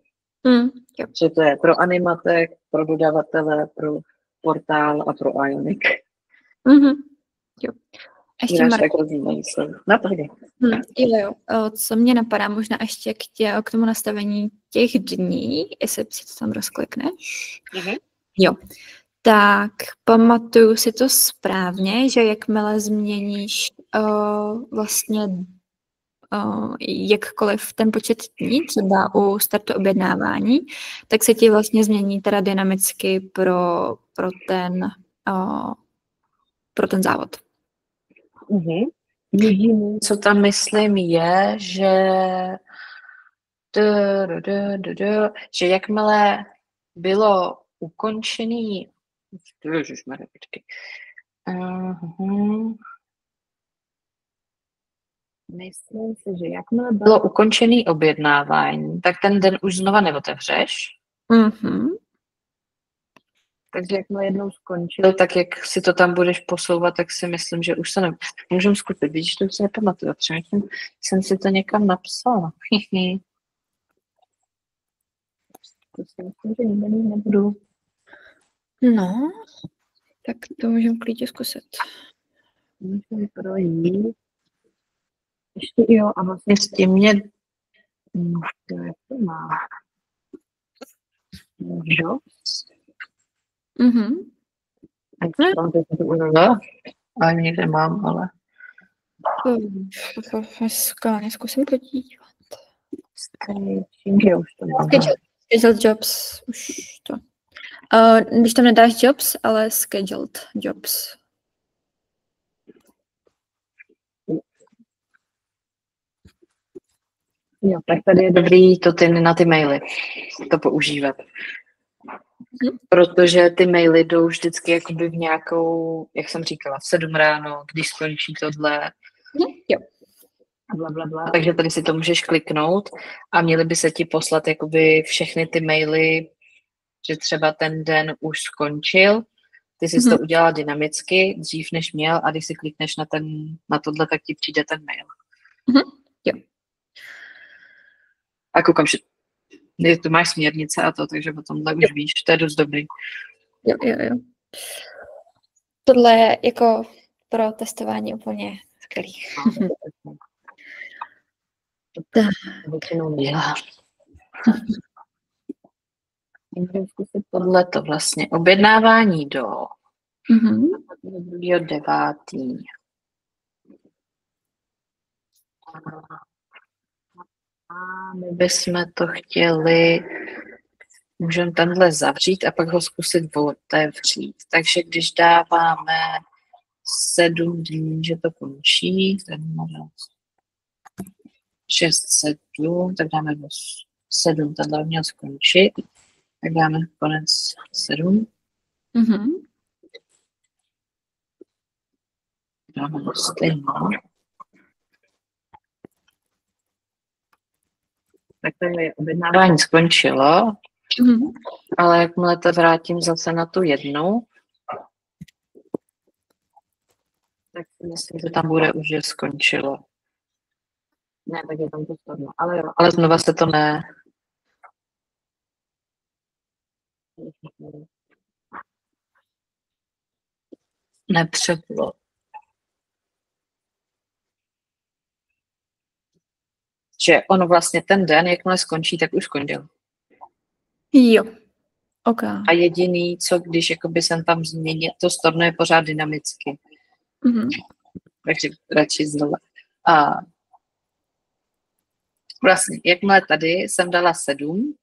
Že to je pro Animatek, pro dodavatele, pro portál a pro Ionic. Jo. Ještě Jo. Co mě napadá, možná ještě k tomu nastavení těch dní, jestli si to tam rozklikneš. Jo. Tak pamatuju si to správně, že jakmile změníš vlastně jakkoliv ten počet dní, třeba u startu objednávání, tak se ti vlastně změní teda dynamicky pro ten závod. Jediné, co tam myslím, je, že jakmile bylo ukončený myslím si, že jakmile bylo ukončený objednávání, tak ten den už znova neotevřeš. Takže jakmile jednou skončil, tak jak si to tam budeš posouvat, tak si myslím, že už se můžeme zkusit. Vidíš, to už se nepamatuju. Přemýšlím, jsem si to někam napsala. To si myslím, že nikdy nebudu. No, tak to můžeme klidně zkusit. Můžeme projít. Ještě jo, a vlastně s tím mě... Jak to má? Jobs? Ale někde mám, ale... Zkusím podívat. Scheduled jobs, už to. Když tam nedáš jobs, ale scheduled jobs. Jo, tak tady je dobrý to na ty maily, to používat. Protože ty maily jdou vždycky jakoby v nějakou, jak jsem říkala, v 7 ráno, když skončí tohle. Jo. Blablabla. Takže tady si to můžeš kliknout a měly by se ti poslat jakoby všechny ty maily, že třeba ten den už skončil. Ty jsi to udělala dynamicky, dřív než měl, a když si klikneš na tohle, tak ti přijde ten mail. Jo. A koukám, že tu máš směrnice a to, takže o tomhle už víš, to je dost dobrý. Jo. Tohle je jako pro testování úplně skvělý. Většinou dělá. Můžeme zkusit tohleto vlastně. Objednávání do 2.9. A my bychom to chtěli, můžeme tenhle zavřít a pak ho zkusit otevřít. Takže když dáváme 7 dní, že to končí, 6, 7, tak dáme 7, tenhle měl skončit, tak dáme konec 7. Dáme stejně. Tak to je objednávání skončilo, ale jakmile to vrátím zase na tu jednu, tak si myslím, že tam bude už, že skončilo. Ne, tak je tam to storno, ale jo, ale znova se to nepřeplo. Že ono vlastně ten den, jakmile skončí, tak už skončil. Jo. OK. A jediný, co když jakoby jsem tam změnil, to storno je pořád dynamicky. Takže radši znovu. A vlastně, jakmile tady jsem dala 7,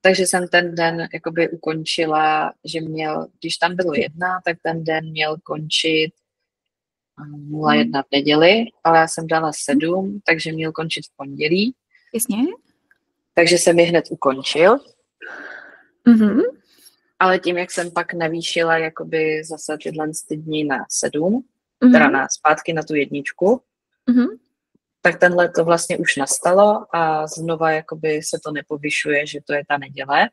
takže jsem ten den jakoby ukončila, že měl, když tam bylo 1, tak ten den měl končit 0,1 v neděli, ale já jsem dala 7, takže měl končit v pondělí. Jasně. Takže jsem je hned ukončil. Ale tím, jak jsem pak navýšila jakoby zase tyhle dny na 7, teda na zpátky na tu 1, tak tenhle to vlastně už nastalo a znova jakoby se to nepovyšuje, že to je ta neděle.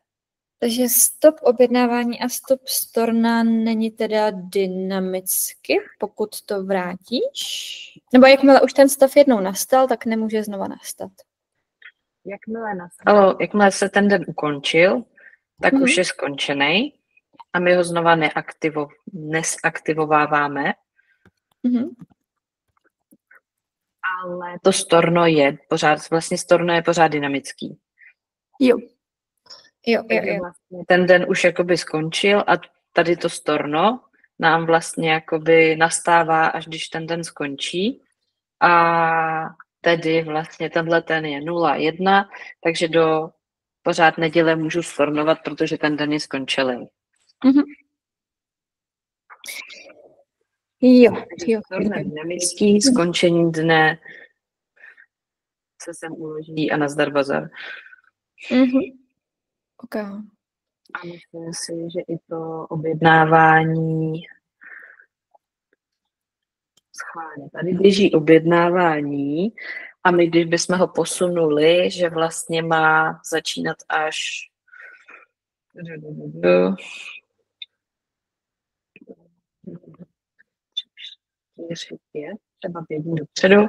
Takže stop objednávání a stop storna není teda dynamicky, pokud to vrátíš? Nebo jakmile už ten stav jednou nastal, tak nemůže znova nastat? Jakmile se ten den ukončil, tak už je skončený a my ho znova nesaktivováváme. Ale to storno je pořád, vlastně storno je pořád dynamický. Jo. Vlastně ten den už jakoby skončil a tady to storno nám vlastně jakoby nastává, až když ten den skončí. A tedy vlastně tenhle ten je 0,1, takže do pořád neděle můžu stornovat, protože ten den je skončilý. Jo. Dynamický, skončení dne se sem uloží a nazdar bazar. Okay. A myslím si, že i to objednávání schválně. Tady běží objednávání a my, když bychom ho posunuli, že vlastně má začínat až třeba 5 dní dopředu,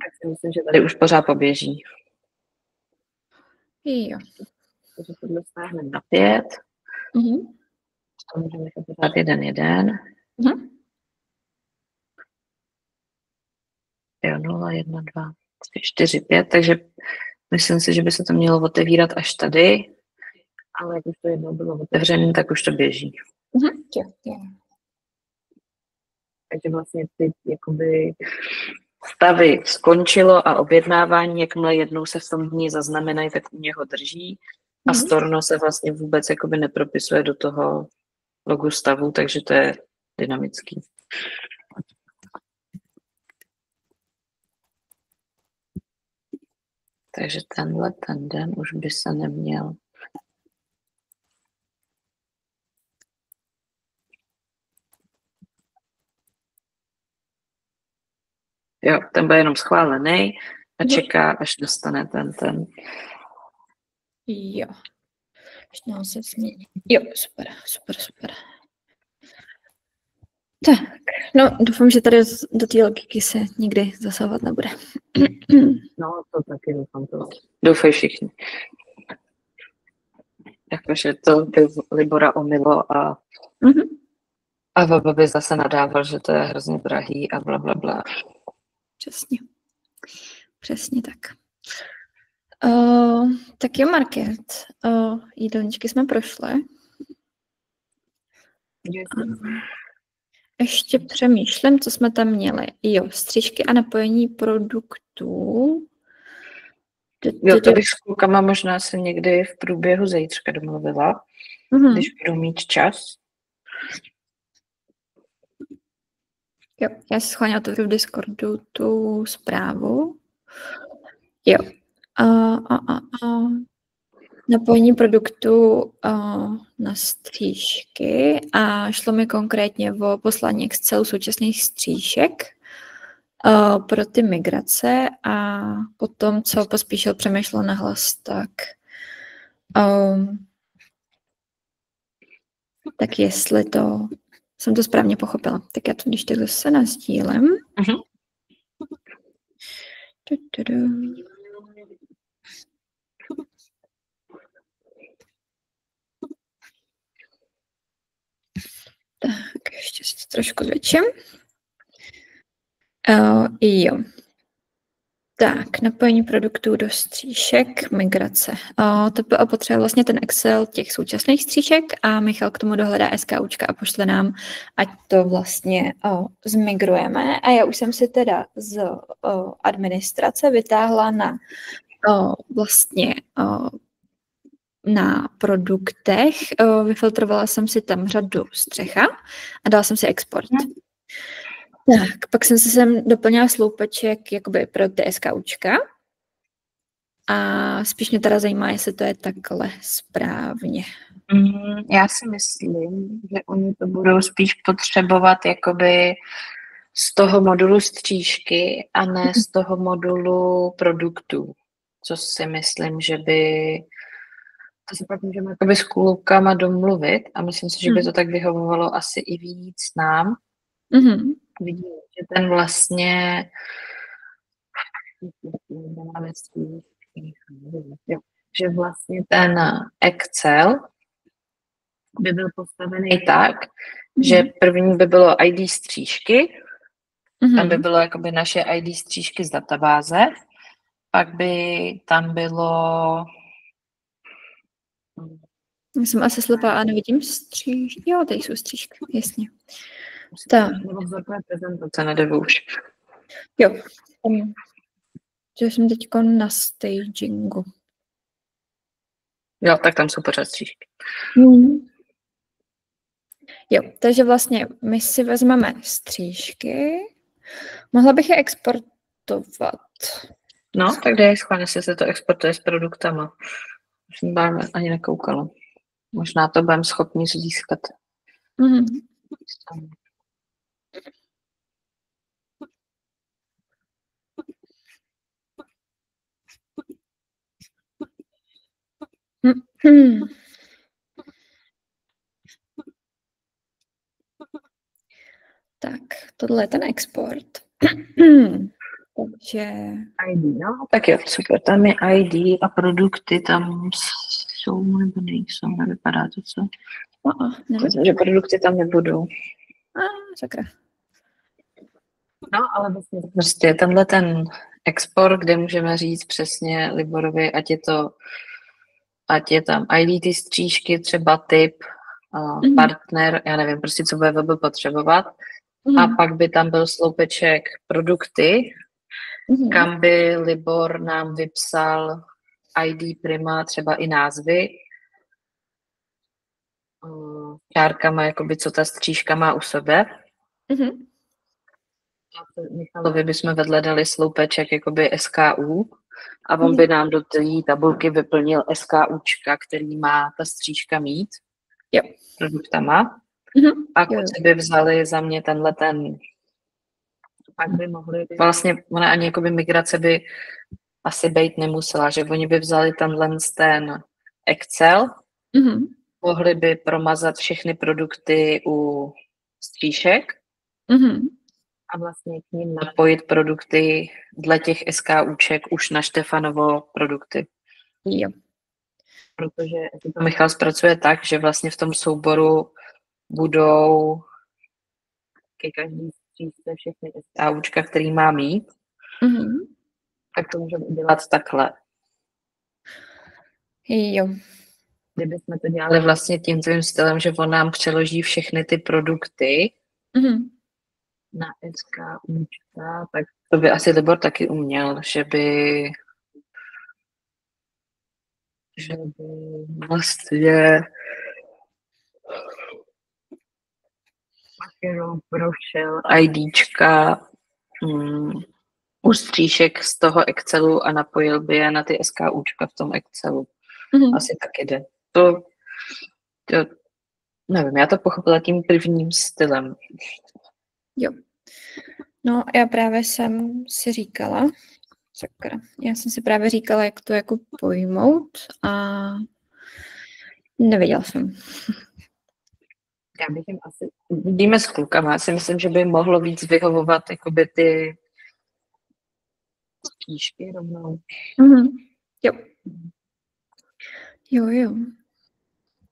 tak si myslím, že tady už pořád poběží. Jo. Takže tohle stáhneme na 5. To můžeme nechat pořád 1,1. Jo, 0, 1, 2, 3, 4, 5, takže myslím si, že by se to mělo otevírat až tady, ale jak už to jednou bylo otevřené, tak už to běží. Takže vlastně ty jakoby stavy skončilo a objednávání, jakmile jednou se v tom dní zaznamenají, tak u něho drží a storno se vlastně vůbec jakoby nepropisuje do toho logu stavu, takže to je dynamický. Takže ten den už by se neměl. Jo, ten byl jenom schválený a čeká, až dostane ten. Jo. Až se změní. Jo, super. Tak, no doufám, že tady do té logiky se nikdy zasahovat nebude. No, to taky doufám. To doufají všichni. Jakože to by Libora omylo a Baba by zase nadával, že to je hrozně drahý a blablabla. Přesně tak. Tak jo, Market. Jídelníčky jsme prošli. Ještě přemýšlím, co jsme tam měli. Jo, střížky a napojení produktů. Jo, to bych s klukama možná se někdy v průběhu zítřka domluvila, když budu mít čas. Jo, já si schválně otevřu v Discordu tu zprávu. Jo. Napojení produktu na střížky a šlo mi konkrétně o poslání Excelu současných střížek pro ty migrace a potom, co Pospíšil přemýšlel nahlas, tak jestli to jsem to správně pochopila. Tak já to když tak zase nasdílem. Tak, ještě si to trošku zvětším. Jo. Tak, napojení produktů do stříšek, migrace. To potřebuje vlastně ten Excel těch současných stříšek a Michal k tomu dohledá SKUčka a pošle nám, ať to vlastně zmigrujeme. A já už jsem si teda z administrace vytáhla na produktech, vyfiltrovala jsem si tam řadu střecha a dala jsem si export. Tak, pak jsem si sem doplnila sloupeček jakoby pro ty SKUčka a spíš mě teda zajímá, jestli to je takhle správně. Já si myslím, že oni to budou spíš potřebovat jakoby z toho modulu střížky a ne z toho modulu produktů, co si myslím, že by... To se pak můžeme jakoby s klukama domluvit a myslím si, že by to tak vyhovovalo asi i víc nám. Vidíme, že ten vlastně že vlastně ten Excel by byl postavený tak, že první by bylo ID střížky, tam by bylo jakoby naše ID střížky z databáze, pak by tam bylo... Já jsem asi slepá a nevidím střížky. Jo, tady jsou střížky, jasně. Tak. Nebo vzorkové prezentace, nejde už. Jo, že jsem teďko na stagingu. Jo, tak tam jsou pořád střížky. Jo, takže vlastně my si vezmeme střížky. Mohla bych je exportovat. No, tak dej schválně, jestli se to exportuje s produktama. Už jsem ani nekoukala. Možná to budeme schopni získat. Tak, tohle je ten export. Takže... ID, no, tak jo, super. Tam je ID a produkty tam jsou nebo nejsou, nevypadá to, co? Myslím, že produkty tam nebudou. Sakra. No, ale vlastně prostě tenhle ten export, kde můžeme říct přesně Liborovi, ať je tam ID ty střížky, třeba typ, partner, já nevím, prostě co bude web potřebovat. A pak by tam byl sloupeček produkty, kam by Libor nám vypsal ID prima, třeba i názvy, čárkama, jakoby co ta střížka má u sebe. A Michalovi bychom vedle dali sloupeček jakoby SKU a on by nám do té tabulky vyplnil SKUčka, který má ta střížka mít produktama. A kluci by vzali za mě tenhle ten, pak by mohli, vlastně ona ani jakoby migrace by asi být nemusela, že oni by vzali ten Excel, mohli by promazat všechny produkty u stříšek a vlastně k ním napojit produkty dle těch SKUček už na Štefanovo produkty. Jo. Protože to Michal zpracuje tak, že vlastně v tom souboru budou ke každý střížce všechny SKUčka, který má mít, tak to můžeme udělat takhle. Jo. Kdybychom to dělali vlastně tím tvým stylem, že on nám přeloží všechny ty produkty na SKUčka, tak to by asi Libor taky uměl, že by vlastně jenom prošel IDčka u stříšek z toho Excelu a napojil by je na ty SKUčka v tom Excelu. Asi tak jde. To nevím, já to pochopila tím prvním stylem. Jo. No, já právě jsem si říkala, jak to jako pojmout a nevěděla jsem. Já bych jim asi, vidíme s klukama, já si myslím, že by mohlo víc vyhovovat jakoby ty knížky rovnou. Jo. Jo.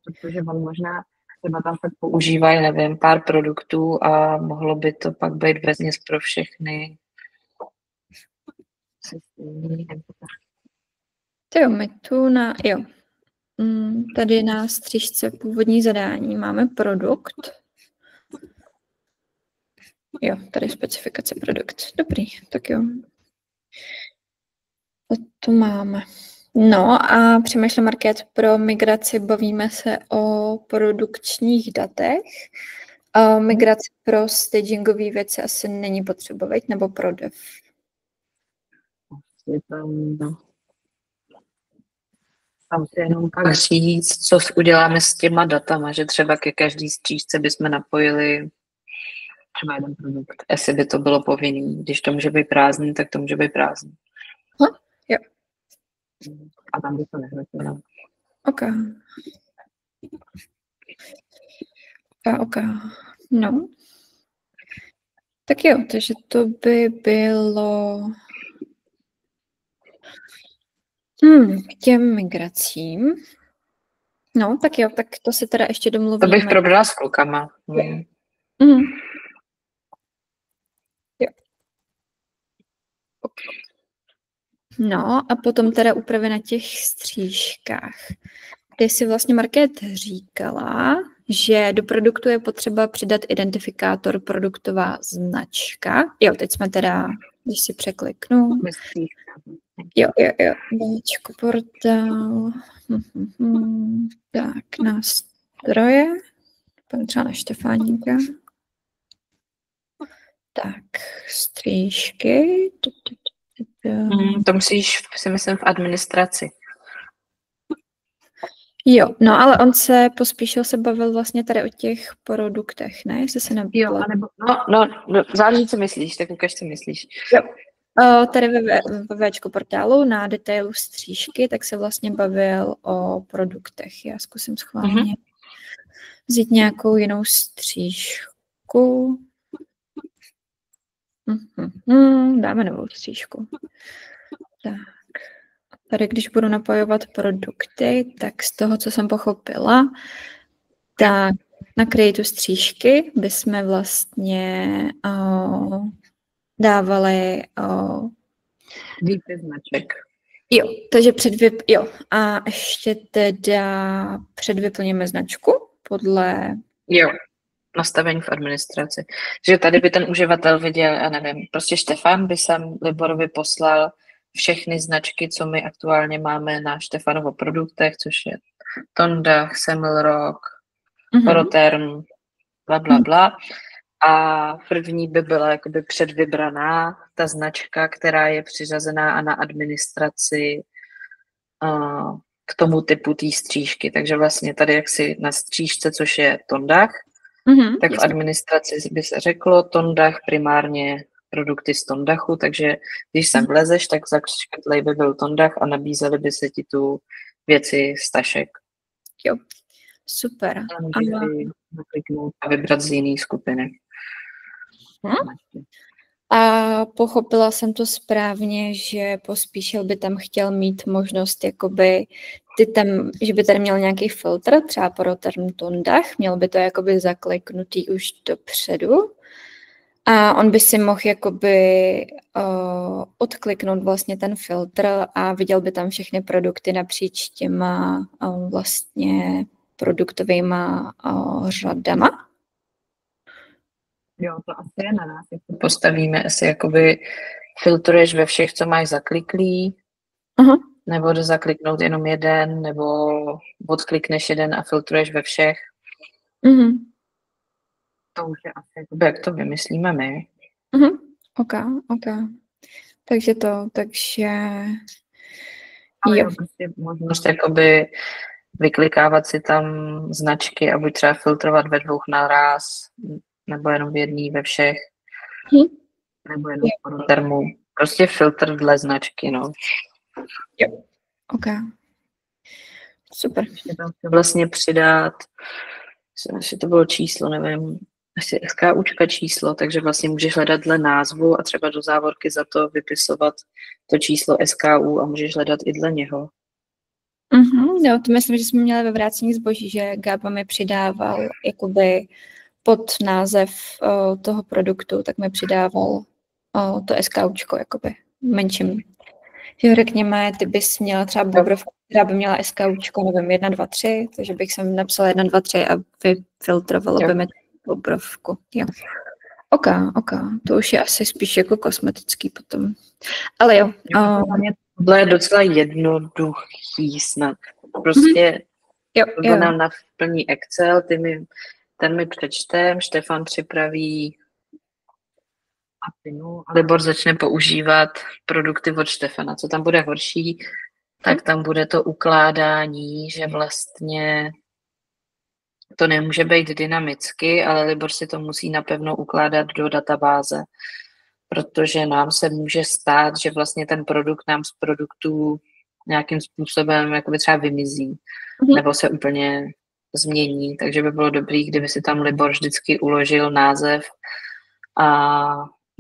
Protože on možná třeba tam tak používají, nevím, pár produktů a mohlo by to pak být vesměs pro všechny. Jo, my tu tady na střížce původní zadání máme produkt. Jo, tady specifikace produkt. Dobrý, tak jo. To máme. No a přemýšlím market pro migraci, bavíme se o produkčních datech. A migraci pro stagingové věci asi není potřeba, veď? Nebo pro dev? Tam si jenom pak říct, co uděláme s těma datama, že třeba ke každý střížce bychom napojili třeba jeden produkt. Jestli by to bylo povinný. Když to může být prázdný, tak to může být prázdný. Jo. A tam by to nehrotilo. OK. No. Tak jo, takže to by bylo k těm migracím. No, tak jo, tak to si teda ještě domluvíme. To bych probrala s klukama. Jo. No a potom teda úpravy na těch střížkách. Ty si vlastně Market říkala, že do produktu je potřeba přidat identifikátor produktová značka. Jo, teď jsme teda, když si překliknu. Jo. Bčko portál. Tak, nástroje. Pojďme třeba na Štefáníka. Tak, střížky. To musíš, si myslím, v administraci. Jo, no ale on se pospíšil, se bavil vlastně tady o těch produktech, ne? Jestli se nebylo. Jo, anebo, no, záleží, co myslíš, tak ukaž, co myslíš. Jo. Tady ve Včko portálu na detailu střížky, tak se vlastně bavil o produktech. Já zkusím schválně vzít nějakou jinou střížku. Dáme novou střížku. Tak. Tady, když budu napojovat produkty, tak z toho, co jsem pochopila, tak na create střížky bychom vlastně dávali výpis značek. Jo, takže a ještě teda předvyplníme značku podle... Jo, nastavení v administraci. Že tady by ten uživatel viděl, já nevím, prostě Štefan by sem Liborovi poslal všechny značky, co my aktuálně máme na Štefanovo produktech, což je Tondach, Semmelrock, Proterm, blablabla. A první by byla jakoby předvybraná ta značka, která je přiřazená a na administraci k tomu typu té střížky. Takže vlastně tady jaksi na střížce, což je Tondach, tak v administraci by se řeklo Tondach primárně produkty z Tondachu, takže když sem vlezeš, tak zakřičkatlej by byl Tondach a nabízely by se ti tu věci z tašek. Jo, super. A můžeš si nakliknout a vybrat z jiné skupiny. A pochopila jsem to správně, že Pospíšil by tam chtěl mít možnost, jakoby, že by tady měl nějaký filtr, třeba pro term Tondach, měl by to jakoby zakliknutý už dopředu. A on by si mohl jakoby odkliknout vlastně ten filtr a viděl by tam všechny produkty napříč těma vlastně produktovýma řadama. Jo, to asi je na nás, jak to postavíme, jestli jakoby filtruješ ve všech, co máš zakliklý, nebo jde zakliknout jenom jeden, nebo odklikneš jeden a filtruješ ve všech. To už je asi jakoby, jak to vymyslíme my. OK. Takže jo. Prostě možnost jakoby vyklikávat si tam značky a buď třeba filtrovat ve dvou naraz, nebo jenom v jedný, ve všech, nebo jenom v termu. Prostě filtr dle značky, no. Jo, OK. Super. Ještě tam chci vlastně přidat, jestli to bylo číslo, nevím, asi SKUčka číslo, takže vlastně můžeš hledat dle názvu a třeba do závorky za to vypisovat to číslo SKU a můžeš hledat i dle něho. Jo, to myslím, že jsme měli ve vrácení zboží, že Gába mi přidával jakoby pod název toho produktu, tak mi přidával to SKUčko jakoby v menším Že řekněme, ty bys měla třeba bobrovku, která by měla SKUčko, nevím, 1, 2, 3, takže bych sem napsala 1, 2, 3 a vyfiltrovalo by mi bobrovku. Jo. OK. To už je asi spíš jako kosmetický potom. Ale jo. Tohle je docela jednoduchý snad. Prostě nám naplní Excel, ten mi přečtem, Štefan připraví apinu a Libor začne používat produkty od Štefana. Co tam bude horší, tak tam bude to ukládání, že vlastně to nemůže být dynamicky, ale Libor si to musí napevno ukládat do databáze, protože nám se může stát, že vlastně ten produkt nám z produktů nějakým způsobem jakoby třeba vymizí, nebo se úplně změní, takže by bylo dobrý, kdyby si tam Libor vždycky uložil název a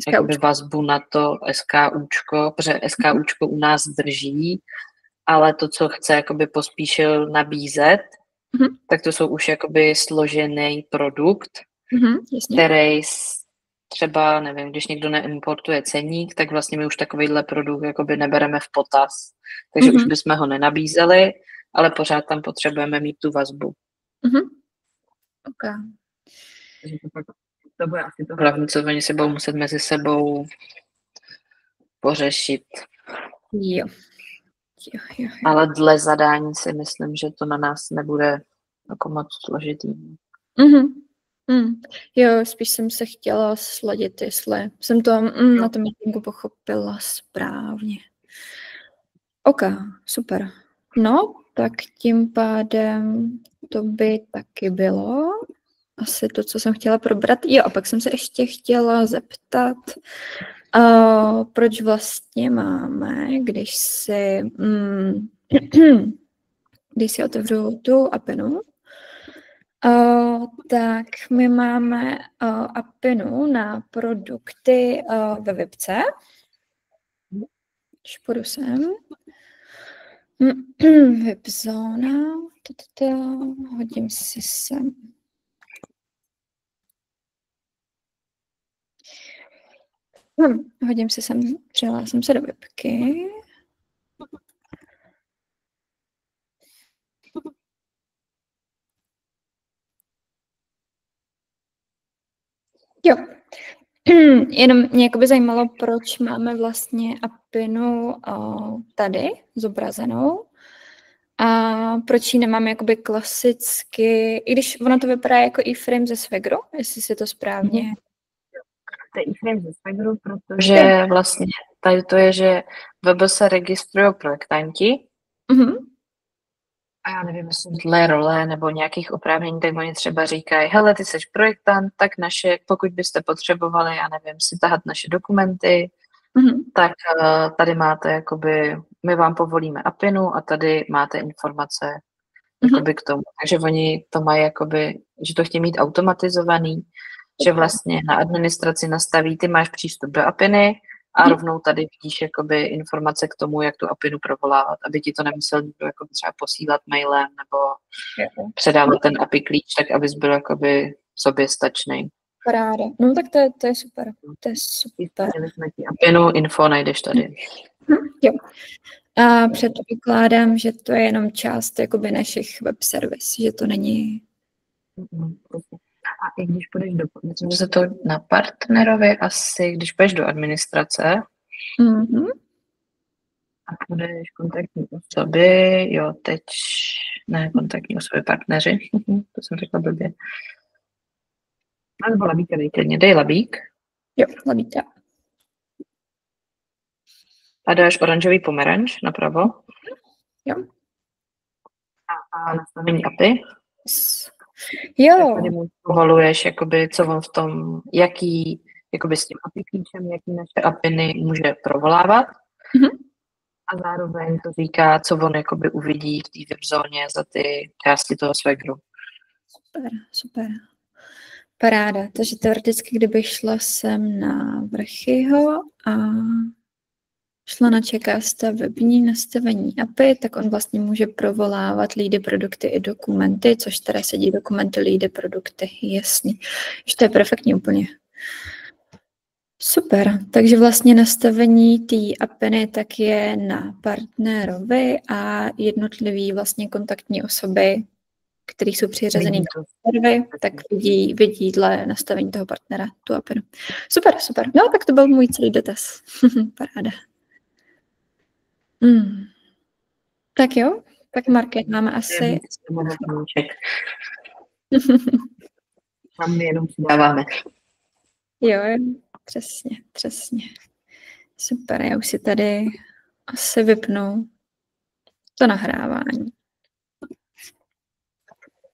jakoby vazbu na to SKUčko, protože SKUčko u nás drží, ale to, co chce jakoby pospíšil nabízet, tak to jsou už jakoby složený produkt, který třeba, nevím, když někdo neimportuje ceník, tak vlastně my už takovýhle produkt jakoby nebereme v potaz. Takže už bychom ho nenabízeli, ale pořád tam potřebujeme mít tu vazbu. Okay. To bude asi to hlavní, co oni se budou muset mezi sebou pořešit. Jo. Ale dle zadání si myslím, že to na nás nebude jako moc složitý. Jo, spíš jsem se chtěla sladit, jestli jsem to na tom meetingu pochopila správně. OK, super. No, tak tím pádem to by taky bylo asi to, co jsem chtěla probrat. Jo, a pak jsem se ještě chtěla zeptat, proč vlastně máme, když si otevřu tu apinu, tak my máme apinu na produkty ve Vipce. Když půjdu sem. Vipzona. Hodím si sem. Hodím si sem, přihlásím se do Vipky. Jo. Jenom mě jakoby zajímalo, proč máme vlastně apinu tady zobrazenou a proč ji nemáme jakoby klasicky, i když ono to vypadá jako iframe ze Swagru, jestli si to správně. To je iframe ze Swagru, protože vlastně tady to je, že web se registrují projektanti a já nevím, jestli dle role nebo nějakých oprávnění, tak oni třeba říkají, hele, ty jsi projektant, tak pokud byste potřebovali, já nevím, si tahat naše dokumenty, tak tady máte jakoby, my vám povolíme apinu a tady máte informace jakoby k tomu. Takže oni to mají jakoby, že to chtějí mít automatizovaný, že vlastně na administraci nastaví, ty máš přístup do apiny a rovnou tady vidíš jakoby informace k tomu, jak tu apinu provolávat, aby ti to nemusel někdo jakoby třeba posílat mailem nebo předávat ten API klíč, tak abys byl jakoby soběstačný. Paráda. No tak to je super. To je super. Apinu, info najdeš tady. Jo. A předpokládám, že to je jenom část jakoby našich web servis, že to není... A i když půjdeš myslím, že se to na partnerovi asi, když půjdeš do administrace a půjdeš kontaktní osoby, jo, teď ne, kontaktní osoby, partneři, to jsem řekla blbě. Nebo labíka, dej labík. Jo, labíka. A dáš oranžový pomeranč napravo. Jo. A nastavení API. Jo. Tady mu povoluješ, jakoby, co on v tom, jaký, jakoby s tím API klíčem, jaký naše apiny může provolávat. A zároveň to říká, co on jakoby uvidí v té webzóně za ty části toho Swagru. Super. Paráda. Takže teoreticky, kdybych šla sem na Vrchyho a šla na čeká stavební nastavení API, tak on vlastně může provolávat lídy produkty i dokumenty, což teda sedí dokumenty, lídy produkty, jasný. Že to je perfektní úplně. Super, takže vlastně nastavení té apeny tak je na partnerovi a jednotlivý vlastně kontaktní osoby, které jsou přiřazené k partnerovi, tak vidí dle nastavení toho partnera tu apenu. Super. No, tak to byl můj celý dotaz. Paráda. Tak jo, tak Market, máme asi... Tam jenom dáváme. Jo, přesně. Super, já už si tady asi vypnu to nahrávání.